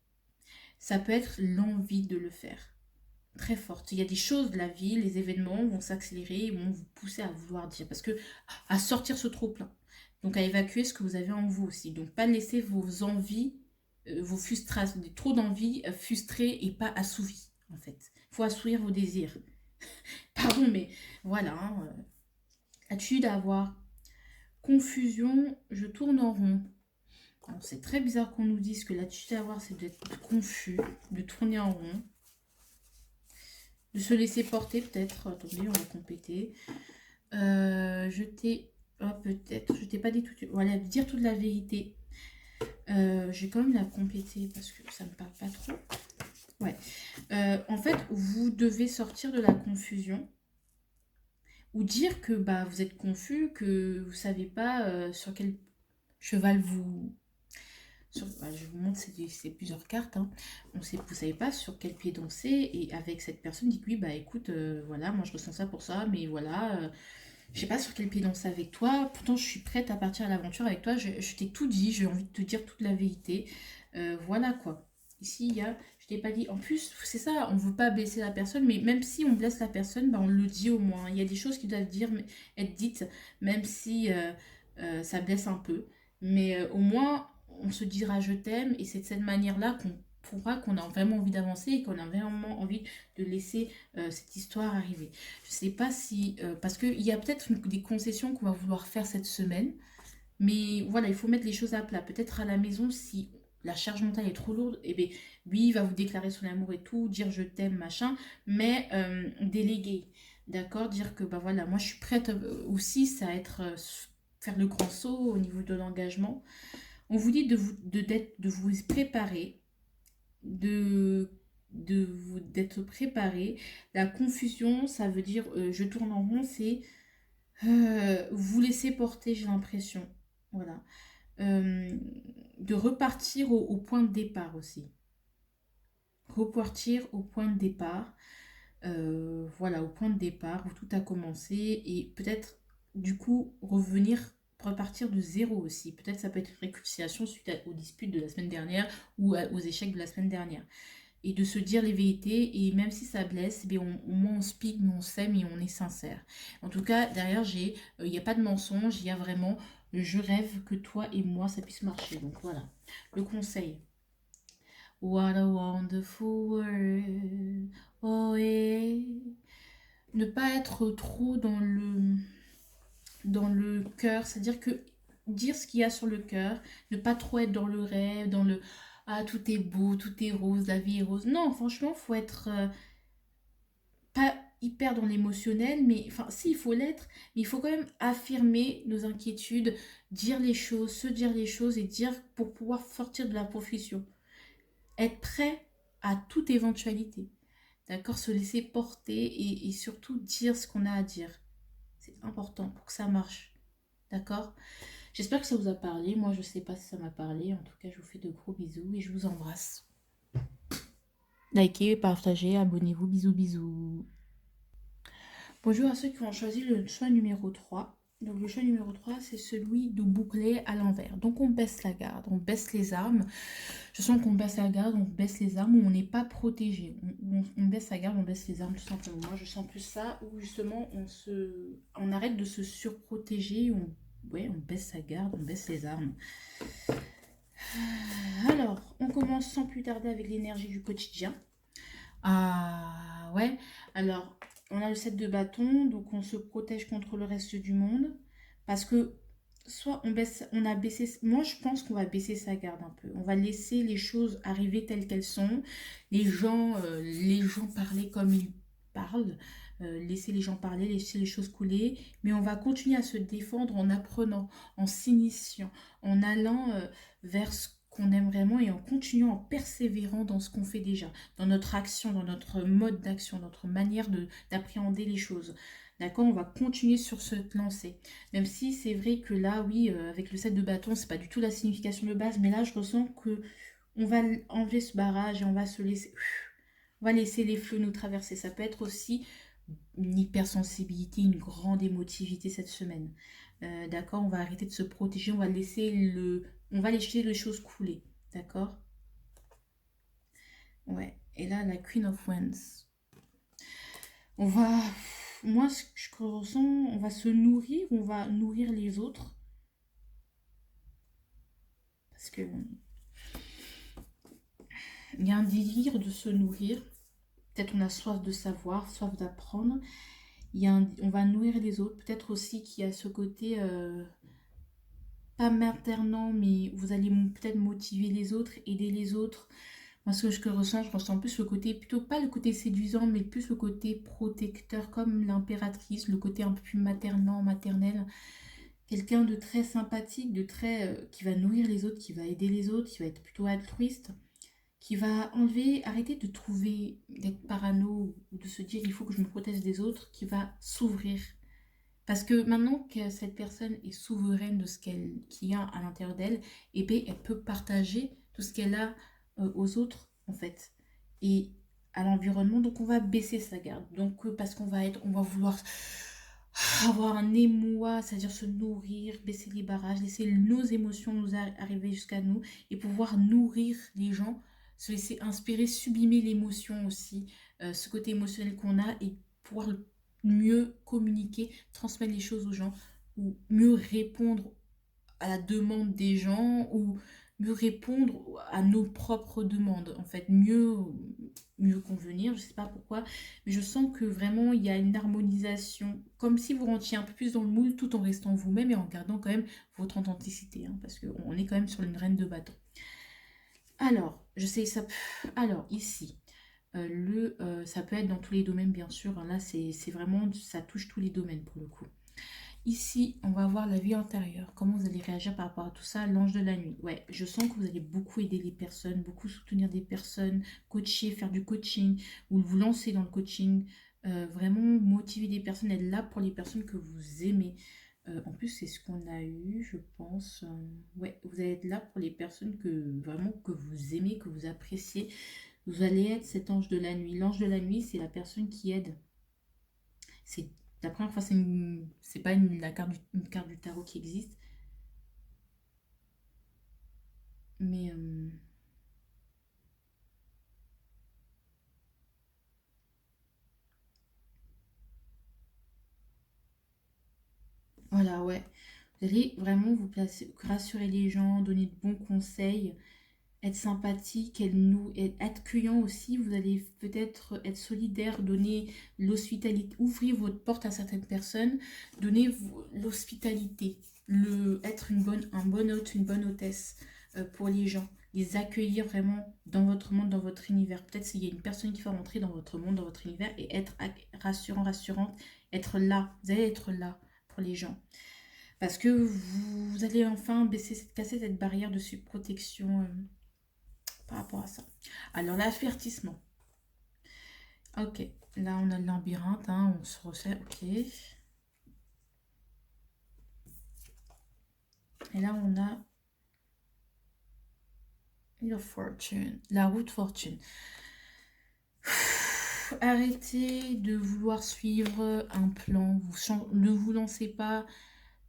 ça peut être l'envie de le faire. très forte. Il y a des choses de la vie, les événements vont s'accélérer et vont vous pousser à vouloir dire. Parce que à sortir ce trop-plein. Donc à évacuer ce que vous avez en vous aussi. Donc pas laisser vos envies, vos frustrations, trop d'envies frustrées et pas assouvies en fait. Il faut assouvir vos désirs. Pardon, mais voilà. Hein, attitude à avoir. Confusion, je tourne en rond. C'est très bizarre qu'on nous dise que l'attitude à avoir, c'est d'être confus, de tourner en rond, de se laisser porter peut-être. Attendez, on va compléter. Je t'ai... Oh, peut-être, je t'ai pas dit tout... Voilà, dire toute la vérité. Je vais quand même la compléter parce que ça me parle pas trop. Ouais. En fait, vous devez sortir de la confusion ou dire que bah, vous êtes confus, que vous savez pas sur quel cheval vous... je vous montre, c'est plusieurs cartes. Hein. Vous ne savez pas sur quel pied danser. Et avec cette personne, dites oui, bah écoute, voilà, moi je ressens ça pour ça, mais voilà, je sais pas sur quel pied danser avec toi. Pourtant, je suis prête à partir à l'aventure avec toi. Je t'ai tout dit, j'ai envie de te dire toute la vérité. Voilà quoi. Ici, il y a, je t'ai pas dit. En plus, c'est ça, on veut pas blesser la personne, mais même si on blesse la personne, bah, on le dit au moins. Il y a des choses qui doivent être dites, même si ça blesse un peu. Mais au moins, on se dira je t'aime, et c'est de cette manière-là qu'on pourra, qu'on a vraiment envie d'avancer et qu'on a vraiment envie de laisser cette histoire arriver. Je sais pas si... parce qu'il y a peut-être des concessions qu'on va vouloir faire cette semaine. Mais voilà, il faut mettre les choses à plat. Peut-être à la maison, si la charge mentale est trop lourde, eh bien, oui, il va vous déclarer son amour et tout, dire je t'aime, machin. Mais déléguer, d'accord? Dire que, bah voilà, moi je suis prête aussi à être... faire le grand saut au niveau de l'engagement. On vous dit de vous préparer, d'être préparé. La confusion, ça veut dire je tourne en rond, c'est vous laisser porter, j'ai l'impression. Voilà. Euh, de repartir au point de départ aussi. Repartir au point de départ. Voilà, au point de départ où tout a commencé et peut-être du coup repartir de zéro aussi. Peut-être ça peut être une réconciliation suite aux disputes de la semaine dernière ou aux échecs de la semaine dernière. Et de se dire les vérités, et même si ça blesse, eh bien au moins on se pique, mais on s'aime et on est sincère. En tout cas, derrière, il n'y a pas de mensonge, il y a vraiment, je rêve que toi et moi, ça puisse marcher. Donc voilà, le conseil. What a wonderful world. Oh yeah. Ne pas être trop dans le cœur, c'est-à-dire que dire ce qu'il y a sur le cœur, ne pas trop être dans le rêve, dans le ah tout est beau, tout est rose, la vie est rose. Non, franchement, faut être pas hyper dans l'émotionnel, mais enfin si il faut l'être, mais il faut quand même affirmer nos inquiétudes, dire les choses, se dire les choses et dire pour pouvoir sortir de la confusion. Être prêt à toute éventualité. D'accord? Se laisser porter et surtout dire ce qu'on a à dire. C'est important pour que ça marche. D'accord? J'espère que ça vous a parlé. Moi, je ne sais pas si ça m'a parlé. En tout cas, je vous fais de gros bisous et je vous embrasse. Likez, partagez, abonnez-vous. Bisous, bisous. Bonjour à ceux qui ont choisi le choix numéro 3. Donc le choix numéro 3, c'est celui de boucler à l'envers. Donc on baisse la garde, on baisse les armes. Je sens qu'on baisse la garde, on baisse les armes, où on n'est pas protégé. On baisse la garde, on baisse les armes tout simplement. Moi je sens plus ça, où justement on arrête de se surprotéger, on baisse sa garde, on baisse les armes. Alors, on commence sans plus tarder avec l'énergie du quotidien. Ah ouais, alors on a le 7 de bâton, donc on se protège contre le reste du monde. Parce que soit moi je pense qu'on va baisser sa garde un peu. On va laisser les choses arriver telles qu'elles sont. Les gens parler comme ils parlent. Laisser les gens parler, laisser les choses couler. Mais on va continuer à se défendre en apprenant, en s'initiant, en allant vers ce qu'on aime vraiment et en continuant, en persévérant dans ce qu'on fait déjà, dans notre action, dans notre mode d'action, notre manière d'appréhender les choses. D'accord, on va continuer sur cette lancée. Même si c'est vrai que là, oui, avec le 7 de bâton, c'est pas du tout la signification de base, mais là, je ressens que on va enlever ce barrage et on va laisser les flots nous traverser. Ça peut être aussi une hypersensibilité, une grande émotivité cette semaine. D'accord, on va arrêter de se protéger, on va laisser les choses couler. D'accord. Ouais, et là, la Queen of Wands. On va, moi, ce que je ressens, on va se nourrir, on va nourrir les autres. Parce que il y a un délire de se nourrir. Peut-être on a soif de savoir, soif d'apprendre. On va nourrir les autres. Peut-être aussi qu'il y a ce côté, pas maternant, mais vous allez peut-être motiver les autres, aider les autres. Moi, ce que je ressens plus le côté, plutôt pas le côté séduisant, mais plus le côté protecteur, comme l'impératrice, le côté un peu plus maternant, maternel. Quelqu'un de très sympathique, de très, qui va nourrir les autres, qui va aider les autres, qui va être plutôt altruiste, qui va enlever, arrêter de trouver, d'être parano ou de se dire il faut que je me protège des autres, qui va s'ouvrir. Parce que maintenant que cette personne est souveraine de ce qu'il y a à l'intérieur d'elle, et bien elle peut partager tout ce qu'elle a aux autres en fait. Et à l'environnement, donc on va baisser sa garde. Donc parce on va vouloir avoir un émoi, c'est-à-dire se nourrir, baisser les barrages, laisser nos émotions nous arriver jusqu'à nous et pouvoir nourrir les gens, se laisser inspirer, sublimer l'émotion aussi, ce côté émotionnel qu'on a et pouvoir mieux communiquer, transmettre les choses aux gens ou mieux répondre à la demande des gens ou mieux répondre à nos propres demandes en fait, mieux convenir, je sais pas pourquoi, mais je sens que vraiment il y a une harmonisation, comme si vous rentriez un peu plus dans le moule tout en restant vous-même et en gardant quand même votre authenticité, hein, parce qu'on est quand même sur une reine de bâton. Alors, je sais ça. Alors, ici, ça peut être dans tous les domaines, bien sûr, hein. Là, c'est vraiment, ça touche tous les domaines pour le coup. Ici, on va voir la vie antérieure. Comment vous allez réagir par rapport à tout ça? L'ange de la nuit. Ouais, je sens que vous allez beaucoup aider les personnes, beaucoup soutenir des personnes, coacher, faire du coaching, ou vous lancer dans le coaching. Vraiment motiver des personnes, être là pour les personnes que vous aimez. En plus, c'est ce qu'on a eu, je pense. Ouais, vous allez être là pour les personnes que vraiment que vous aimez, que vous appréciez. Vous allez être cet ange de la nuit. L'ange de la nuit, c'est la personne qui aide. C'est la première fois, c'est pas une carte du tarot qui existe, mais voilà, ouais. Vous allez vraiment vous placer, rassurer les gens, donner de bons conseils, être sympathique, être accueillant aussi. Vous allez peut-être être solidaire, donner l'hospitalité, ouvrir votre porte à certaines personnes, donner l'hospitalité, être un bon hôte, une bonne hôtesse pour les gens, les accueillir vraiment dans votre monde, dans votre univers. Peut-être s'il y a une personne qui va rentrer dans votre monde, dans votre univers et être rassurant, rassurante, être là. Vous allez être là pour les gens. Parce que vous allez enfin casser cette barrière de surprotection par rapport à ça. Alors, l'avertissement. Ok, là on a le labyrinthe, hein, on se refait, ok. Et là on a Your Fortune, la route fortune. Arrêtez de vouloir suivre un plan, ne vous lancez pas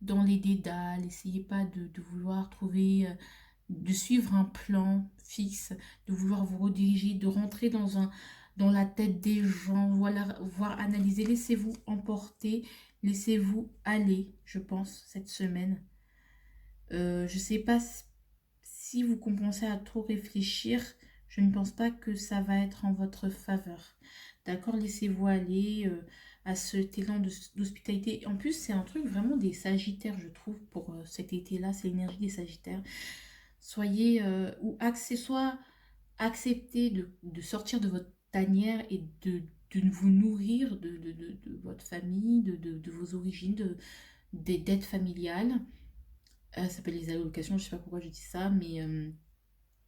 dans les dédales, n'essayez pas de vouloir trouver, de suivre un plan fixe, de vouloir vous rediriger, de rentrer dans la tête des gens, voilà, voir analyser, laissez-vous emporter, laissez-vous aller, je pense, cette semaine. Je ne sais pas si vous commencez à trop réfléchir, je ne pense pas que ça va être en votre faveur. D'accord, laissez-vous aller à cet élan d'hospitalité. En plus, c'est un truc vraiment des Sagittaires, je trouve, pour cet été-là. C'est l'énergie des Sagittaires. Soyez, ou accessoires, acceptez de sortir de votre tanière et de vous nourrir de votre famille, de vos origines, des dettes familiales. Ça s'appelle les allocations, je sais pas pourquoi je dis ça, mais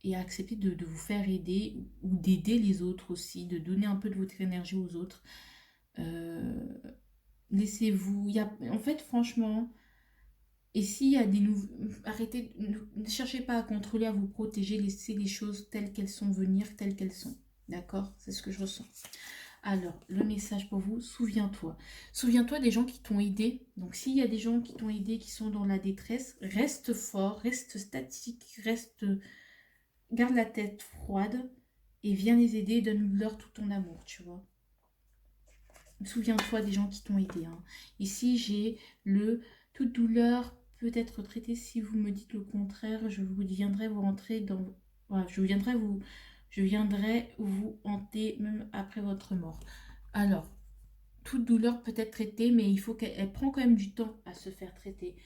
et accepter de vous faire aider ou d'aider les autres aussi, de donner un peu de votre énergie aux autres. Euh, laissez-vous, en fait, franchement, et s'il y a des nouveaux, arrêtez, ne cherchez pas à contrôler, à vous protéger, laissez les choses telles qu'elles sont venir, telles qu'elles sont. D'accord? C'est ce que je ressens. Alors, le message pour vous, souviens-toi. Souviens-toi des gens qui t'ont aidé. Donc, s'il y a des gens qui t'ont aidé, qui sont dans la détresse, reste fort, reste statique, garde la tête froide et viens les aider, donne-leur tout ton amour, tu vois. souviens-toi des gens qui t'ont aidé. Hein. Ici, j'ai le toute douleur peut être traitée si vous me dites le contraire. Je vous viendrai vous rentrer dans. Voilà, je viendrai vous hanter même après votre mort. Alors, toute douleur peut être traitée, mais il faut qu'elle prend quand même du temps à se faire traiter.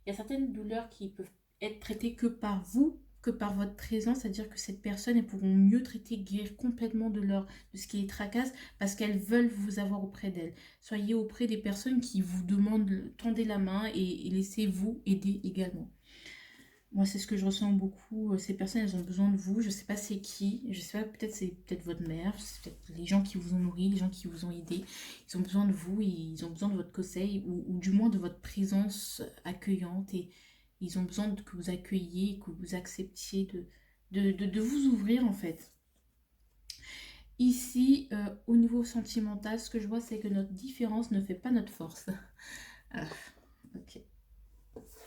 Il y a certaines douleurs qui peuvent être traitées que par vous, que par votre présence, c'est-à-dire que cette personne, elles pourront mieux traiter, guérir complètement de ce qui les tracasse, parce qu'elles veulent vous avoir auprès d'elles. Soyez auprès des personnes qui vous demandent, tendez la main et laissez-vous aider également. Moi, c'est ce que je ressens beaucoup. Ces personnes, elles ont besoin de vous. Je sais pas c'est qui. Je sais pas, peut-être c'est peut-être votre mère. C'est peut-être les gens qui vous ont nourri, les gens qui vous ont aidé. Ils ont besoin de vous et ils ont besoin de votre conseil ou du moins de votre présence accueillante. Et ils ont besoin que vous accueilliez, que vous acceptiez de vous ouvrir en fait. Ici, au niveau sentimental, ce que je vois, c'est que notre différence ne fait pas notre force. Ah, ok.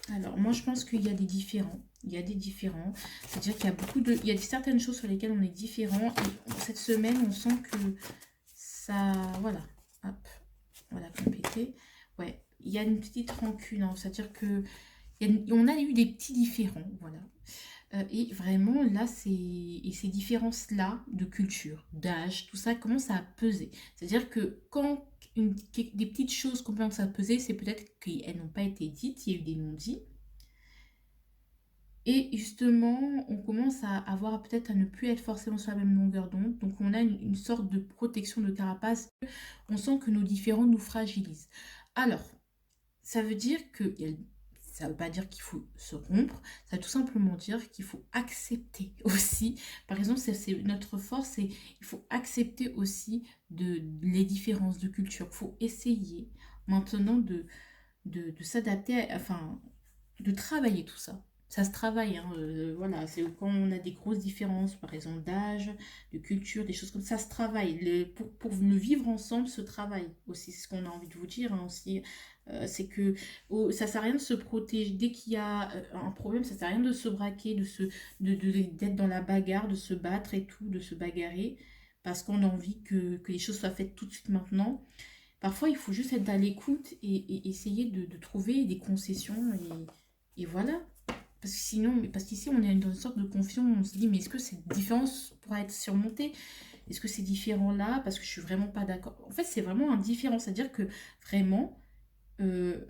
Alors, moi, je pense qu'il y a des différents. Il y a des différents. C'est-à-dire qu'il y a il y a certaines choses sur lesquelles on est différent. Et cette semaine, on sent que ça... Voilà. Hop. Voilà, compléter. Ouais. Il y a une petite rancune. Hein. C'est-à-dire que on a eu des petits différends. Voilà. Et vraiment, là, ces différences-là de culture, d'âge, tout ça commence à peser. C'est-à-dire que quand des petites choses commencent à peser, c'est peut-être qu'elles n'ont pas été dites, il y a eu des non-dits. Et justement, on commence à avoir peut-être à ne plus être forcément sur la même longueur d'onde. Donc on a une sorte de protection de carapace. On sent que nos différends nous fragilisent. Alors, ça veut dire que ça ne veut pas dire qu'il faut se rompre, ça veut tout simplement dire qu'il faut accepter aussi. Par exemple, c'est notre force, c'est il faut accepter aussi les différences de culture. Il faut essayer maintenant de s'adapter, enfin, de travailler tout ça. Ça se travaille, hein, voilà, c'est quand on a des grosses différences, par exemple d'âge, de culture, des choses comme ça se travaille. Pour le vivre ensemble, se travaille aussi, c'est ce qu'on a envie de vous dire hein, aussi. C'est que ça sert à rien de se protéger. Dès qu'il y a un problème, ça sert à rien de se braquer, d'être dans la bagarre, de se battre et tout, de se bagarrer, parce qu'on a envie que les choses soient faites tout de suite maintenant. Parfois, il faut juste être à l'écoute et essayer de trouver des concessions et voilà. Parce que sinon, parce qu'ici, on est dans une sorte de confiance, on se dit, mais est-ce que cette différence pourra être surmontée? Est-ce que c'est différent là? Parce que je suis vraiment pas d'accord. En fait, c'est vraiment indifférent. C'est-à-dire que vraiment, euh,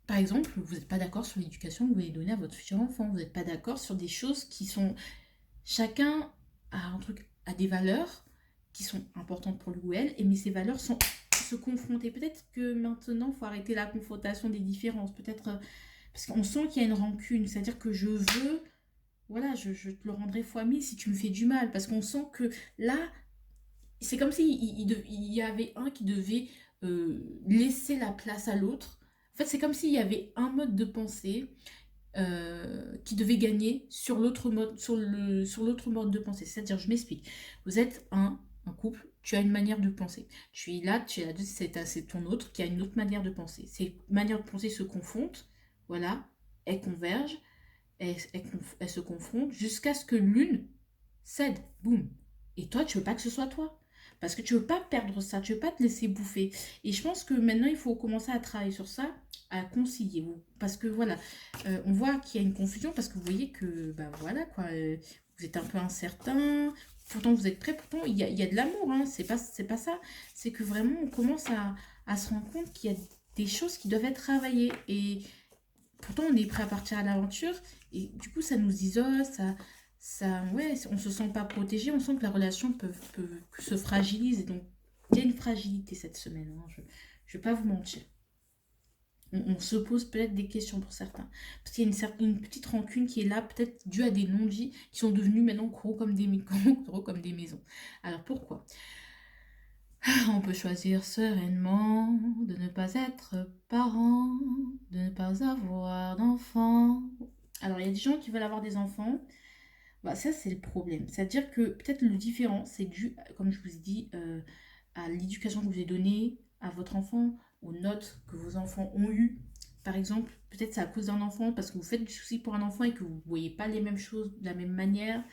par exemple, vous n'êtes pas d'accord sur l'éducation que vous allez donner à votre futur enfant. Vous n'êtes pas d'accord sur des choses qui sont... Chacun a un truc, a des valeurs qui sont importantes pour lui ou elle, mais ces valeurs sont se confronter. Peut-être que maintenant, il faut arrêter la confrontation des différences. Peut-être parce qu'on sent qu'il y a une rancune. C'est-à-dire que je veux, voilà, je te le rendrai fois mille si tu me fais du mal. Parce qu'on sent que là, c'est comme s'il il y avait un qui devait laisser la place à l'autre. En fait, c'est comme s'il y avait un mode de pensée qui devait gagner sur l'autre mode, sur l'autre mode de pensée. C'est-à-dire, je m'explique. Vous êtes un couple, tu as une manière de penser. Tu es là, c'est ton autre qui a une autre manière de penser. Ces manières de penser se confrontent, voilà, elles convergent, elles se confrontent jusqu'à ce que l'une cède, boum. Et toi, tu veux pas que ce soit toi. Parce que tu veux pas perdre ça, tu veux pas te laisser bouffer. Et je pense que maintenant, il faut commencer à travailler sur ça, à concilier. Parce que voilà, on voit qu'il y a une confusion parce que vous voyez que, bah voilà, quoi, vous êtes un peu incertain. Pourtant, vous êtes prêt. Pourtant, il y a de l'amour, hein. C'est pas ça. C'est que vraiment, on commence à se rendre compte qu'il y a des choses qui doivent être travaillées. Et pourtant, on est prêt à partir à l'aventure. Et du coup, ça nous isole, ouais, on se sent pas protégé, on sent que la relation peut se fragilise. Et donc, il y a une fragilité cette semaine. Hein, je vais pas vous mentir. On se pose peut-être des questions pour certains. Parce qu'il y a une petite rancune qui est là, peut-être due à des non-dits qui sont devenus maintenant gros comme gros comme des maisons. Alors pourquoi? On peut choisir sereinement de ne pas être parent, de ne pas avoir d'enfants. Alors il y a des gens qui veulent avoir des enfants. Bah, ça, c'est le problème. C'est-à-dire que peut-être le différent, c'est dû, comme je vous ai dit, à l'éducation que vous avez donnée à votre enfant, aux notes que vos enfants ont eues. Par exemple, peut-être c'est à cause d'un enfant, parce que vous faites du souci pour un enfant et que vous ne voyez pas les mêmes choses de la même manière.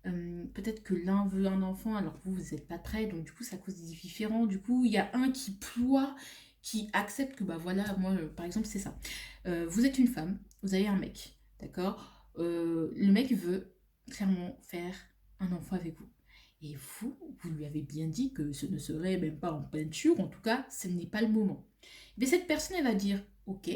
Peut-être que l'un veut un enfant alors que vous n'êtes pas prêt, donc du coup ça cause des différends. Du coup, il y a un qui ploie, qui accepte que bah voilà, moi par exemple c'est ça. Vous êtes une femme, vous avez un mec, d'accord. Le mec veut clairement faire un enfant avec vous. Et vous lui avez bien dit que ce ne serait même pas en peinture, en tout cas, ce n'est pas le moment. Mais cette personne, elle va dire, ok,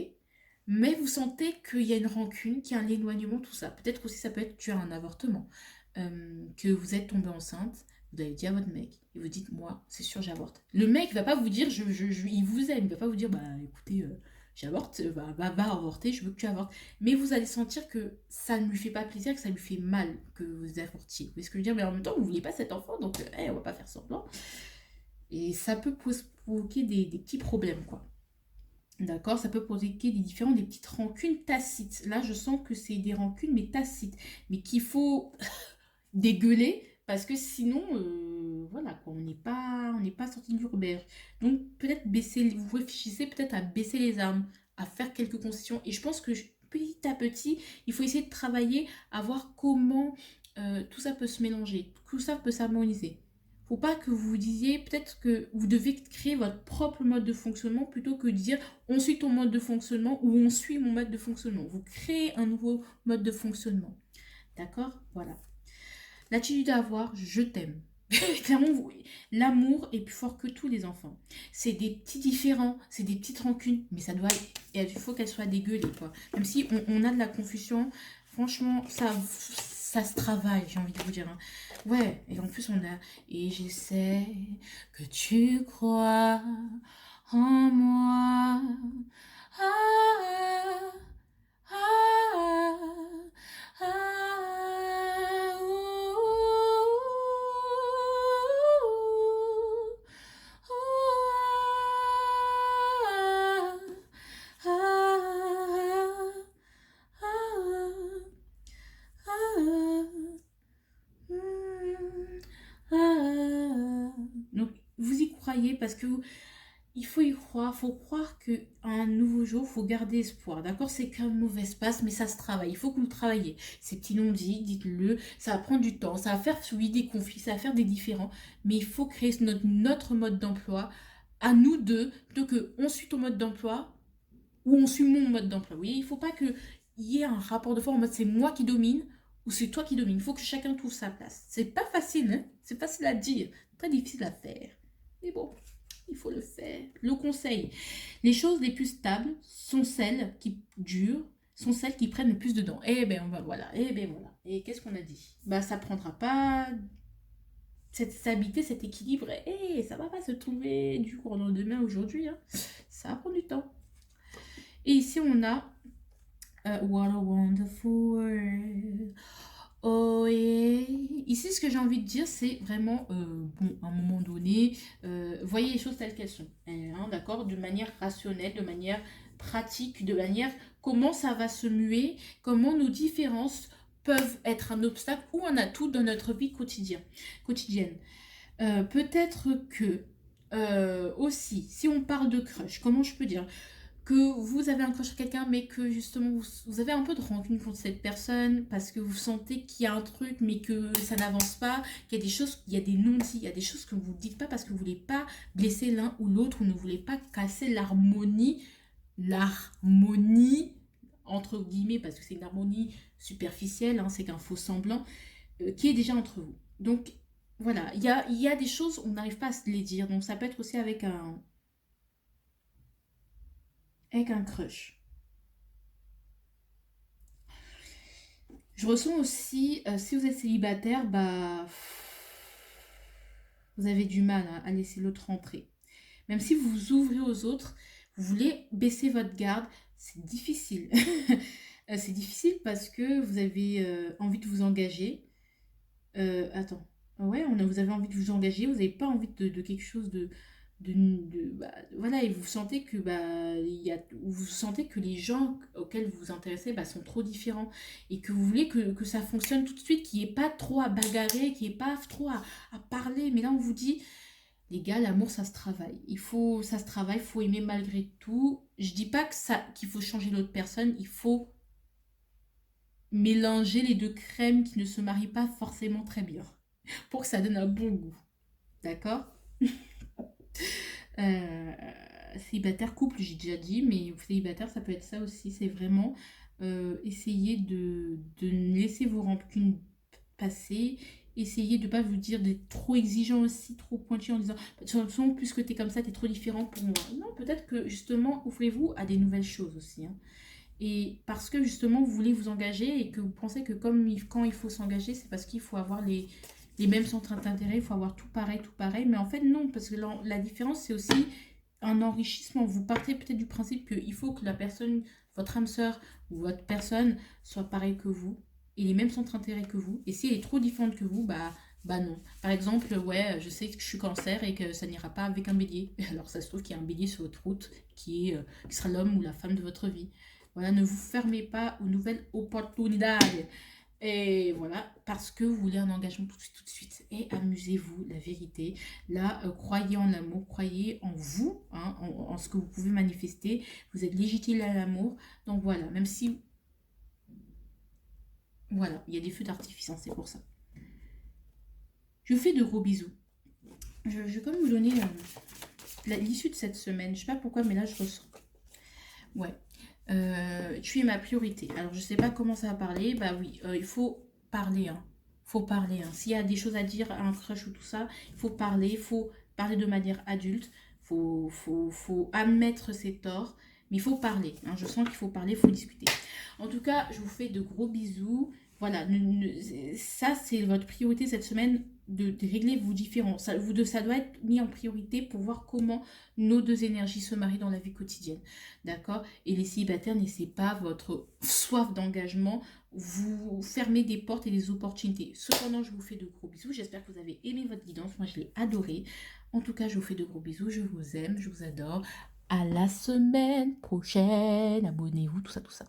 mais vous sentez qu'il y a une rancune, qu'il y a un éloignement, tout ça. Peut-être aussi ça peut être tu as un avortement, que vous êtes tombée enceinte, vous avez dit à votre mec, et vous dites, moi, c'est sûr, j'avorte. Le mec va pas vous dire, il vous aime, il va pas vous dire, bah écoutez, j'avorte, va avorter, je veux que tu avortes. Mais vous allez sentir que ça ne lui fait pas plaisir, que ça lui fait mal que vous avortiez. Vous voyez ce que je veux dire? Mais en même temps, vous ne vouliez pas cet enfant, donc on va pas faire semblant. Et ça peut provoquer des petits problèmes, quoi. D'accord, ça peut provoquer des petites rancunes tacites. Là, je sens que c'est des rancunes, mais tacites. Mais qu'il faut dégueuler, parce que sinon, voilà, quoi, on n'est pas sorti du Robert. Donc, peut-être vous réfléchissez peut-être à baisser les armes, à faire quelques concessions. Et je pense que petit à petit, il faut essayer de travailler à voir comment tout ça peut se mélanger, tout ça peut s'harmoniser. Faut pas que vous vous disiez, peut-être que vous devez créer votre propre mode de fonctionnement plutôt que de dire on suit ton mode de fonctionnement ou on suit mon mode de fonctionnement. Vous créez un nouveau mode de fonctionnement. D'accord? Voilà. L'attitude à avoir, je t'aime. Clairement, l'amour est plus fort que tous les enfants. C'est des petits différends, c'est des petites rancunes, mais il faut qu'elles soient dégueulées, quoi. Même si on a de la confusion, franchement, ça se travaille, j'ai envie de vous dire, hein. Ouais, et en plus on a, et j'essaie que tu crois en moi. Ah, ah, ah, donc, vous y croyez parce que il faut y croire, faut croire que un nouveau jour, faut garder espoir. D'accord, c'est qu'un mauvais passe, mais ça se travaille. Il faut que vous le travaillez. Ces petits non-dits, dites-le. Ça va prendre du temps, ça va faire oui, des conflits, ça va faire des différends. Mais il faut créer notre mode d'emploi à nous deux, plutôt que on suit ton mode d'emploi ou on suit mon mode d'emploi. Vous voyez, il faut pas que y ait un rapport de force en mode c'est moi qui domine ou c'est toi qui domine. Il faut que chacun trouve sa place. C'est pas facile, hein? C'est facile à dire, très difficile à faire. Mais bon, il faut le faire. Le conseil, les choses les plus stables sont celles qui durent, sont celles qui prennent le plus de dents. Eh ben voilà, eh ben voilà. Et qu'est-ce qu'on a dit? Bah ça prendra pas cette stabilité, cet équilibre. Et ça va pas se trouver du jour au lendemain aujourd'hui, hein. Ça va prendre du temps. Et ici on a What a wonderful world. Oh yeah. Ici, ce que j'ai envie de dire, c'est vraiment, bon, à un moment donné, voyez les choses telles qu'elles sont. Hein, d'accord? De manière rationnelle, de manière pratique, de manière comment ça va se muer, comment nos différences peuvent être un obstacle ou un atout dans notre vie quotidienne. Peut-être que aussi, si on parle de crush, comment je peux dire? Que vous avez un crush sur quelqu'un, mais que justement vous avez un peu de rancune contre cette personne parce que vous sentez qu'il y a un truc, mais que ça n'avance pas, qu'il y a des choses, il y a des non-dits, il y a des choses que vous ne dites pas parce que vous ne voulez pas blesser l'un ou l'autre, ou ne voulez pas casser l'harmonie, entre guillemets, parce que c'est une harmonie superficielle, hein, c'est qu'un faux semblant, qui est déjà entre vous. Donc voilà, il y a des choses, on n'arrive pas à se les dire, donc ça peut être aussi avec un crush. Je ressens aussi, si vous êtes célibataire, bah, vous avez du mal à laisser l'autre rentrer. Même si vous vous ouvrez aux autres, vous voulez baisser votre garde, c'est difficile. C'est difficile parce que vous avez envie de vous engager. Attends. Ouais, vous avez envie de vous engager, vous n'avez pas envie de quelque chose voilà, et vous sentez que vous sentez que les gens auxquels vous vous intéressez sont trop différents et que vous voulez que ça fonctionne tout de suite, qu'il n'y ait pas trop à bagarrer, qu'il n'y ait pas trop à parler. Mais là, on vous dit, les gars, l'amour, ça se travaille. Ça se travaille, il faut aimer malgré tout. Je dis pas qu'il faut changer l'autre personne, il faut mélanger les deux crèmes qui ne se marient pas forcément très bien pour que ça donne un bon goût. D'accord? Euh, Célibataire, couple, j'ai déjà dit, mais célibataire, ça peut être ça aussi. C'est vraiment essayer de laisser vos rancunes passer. Essayez de ne pas vous dire d'être trop exigeant aussi, trop pointu en disant de toute façon, plus que tu es comme ça, tu es trop différent pour moi. Non, peut-être que justement, ouvrez-vous à des nouvelles choses aussi, hein. Et parce que justement, vous voulez vous engager et que vous pensez que quand il faut s'engager, c'est parce qu'il faut avoir les mêmes centres d'intérêt, il faut avoir tout pareil, tout pareil. Mais en fait, non, parce que la différence, c'est aussi un enrichissement. Vous partez peut-être du principe qu'il faut que la personne, votre âme sœur ou votre personne soit pareille que vous et les mêmes centres d'intérêt que vous. Et si elle est trop différente que vous, bah non. Par exemple, ouais, je sais que je suis cancer et que ça n'ira pas avec un bélier. Alors ça se trouve qu'il y a un bélier sur votre route qui sera l'homme ou la femme de votre vie. Voilà, ne vous fermez pas aux nouvelles opportunités. Et voilà, parce que vous voulez un engagement tout de suite, tout de suite. Et amusez-vous, la vérité. Là, croyez en l'amour, croyez en vous, hein, en ce que vous pouvez manifester. Vous êtes légitime à l'amour. Donc voilà, même si, voilà, il y a des feux d'artifice, hein, c'est pour ça. Je vous fais de gros bisous. Je vais quand même vous donner l'issue de cette semaine. Je sais pas pourquoi, mais là, je ressens. Ouais. Tu es ma priorité. Alors, je sais pas comment ça va parler. Bah oui, il faut parler, hein. Faut parler, hein. S'il y a des choses à dire à un crush ou tout ça, il faut parler de manière adulte. Faut admettre ses torts. Mais il faut parler, hein. Je sens qu'il faut parler, il faut discuter. En tout cas, je vous fais de gros bisous. Voilà, ça c'est votre priorité cette semaine de régler vos différends. Ça doit être mis en priorité pour voir comment nos deux énergies se marient dans la vie quotidienne. D'accord? Et les célibataires, n'essayez pas votre soif d'engagement, vous fermez des portes et des opportunités. Cependant, je vous fais de gros bisous. J'espère que vous avez aimé votre guidance. Moi, je l'ai adoré. En tout cas, je vous fais de gros bisous. Je vous aime, je vous adore. À la semaine prochaine. Abonnez-vous, tout ça, tout ça.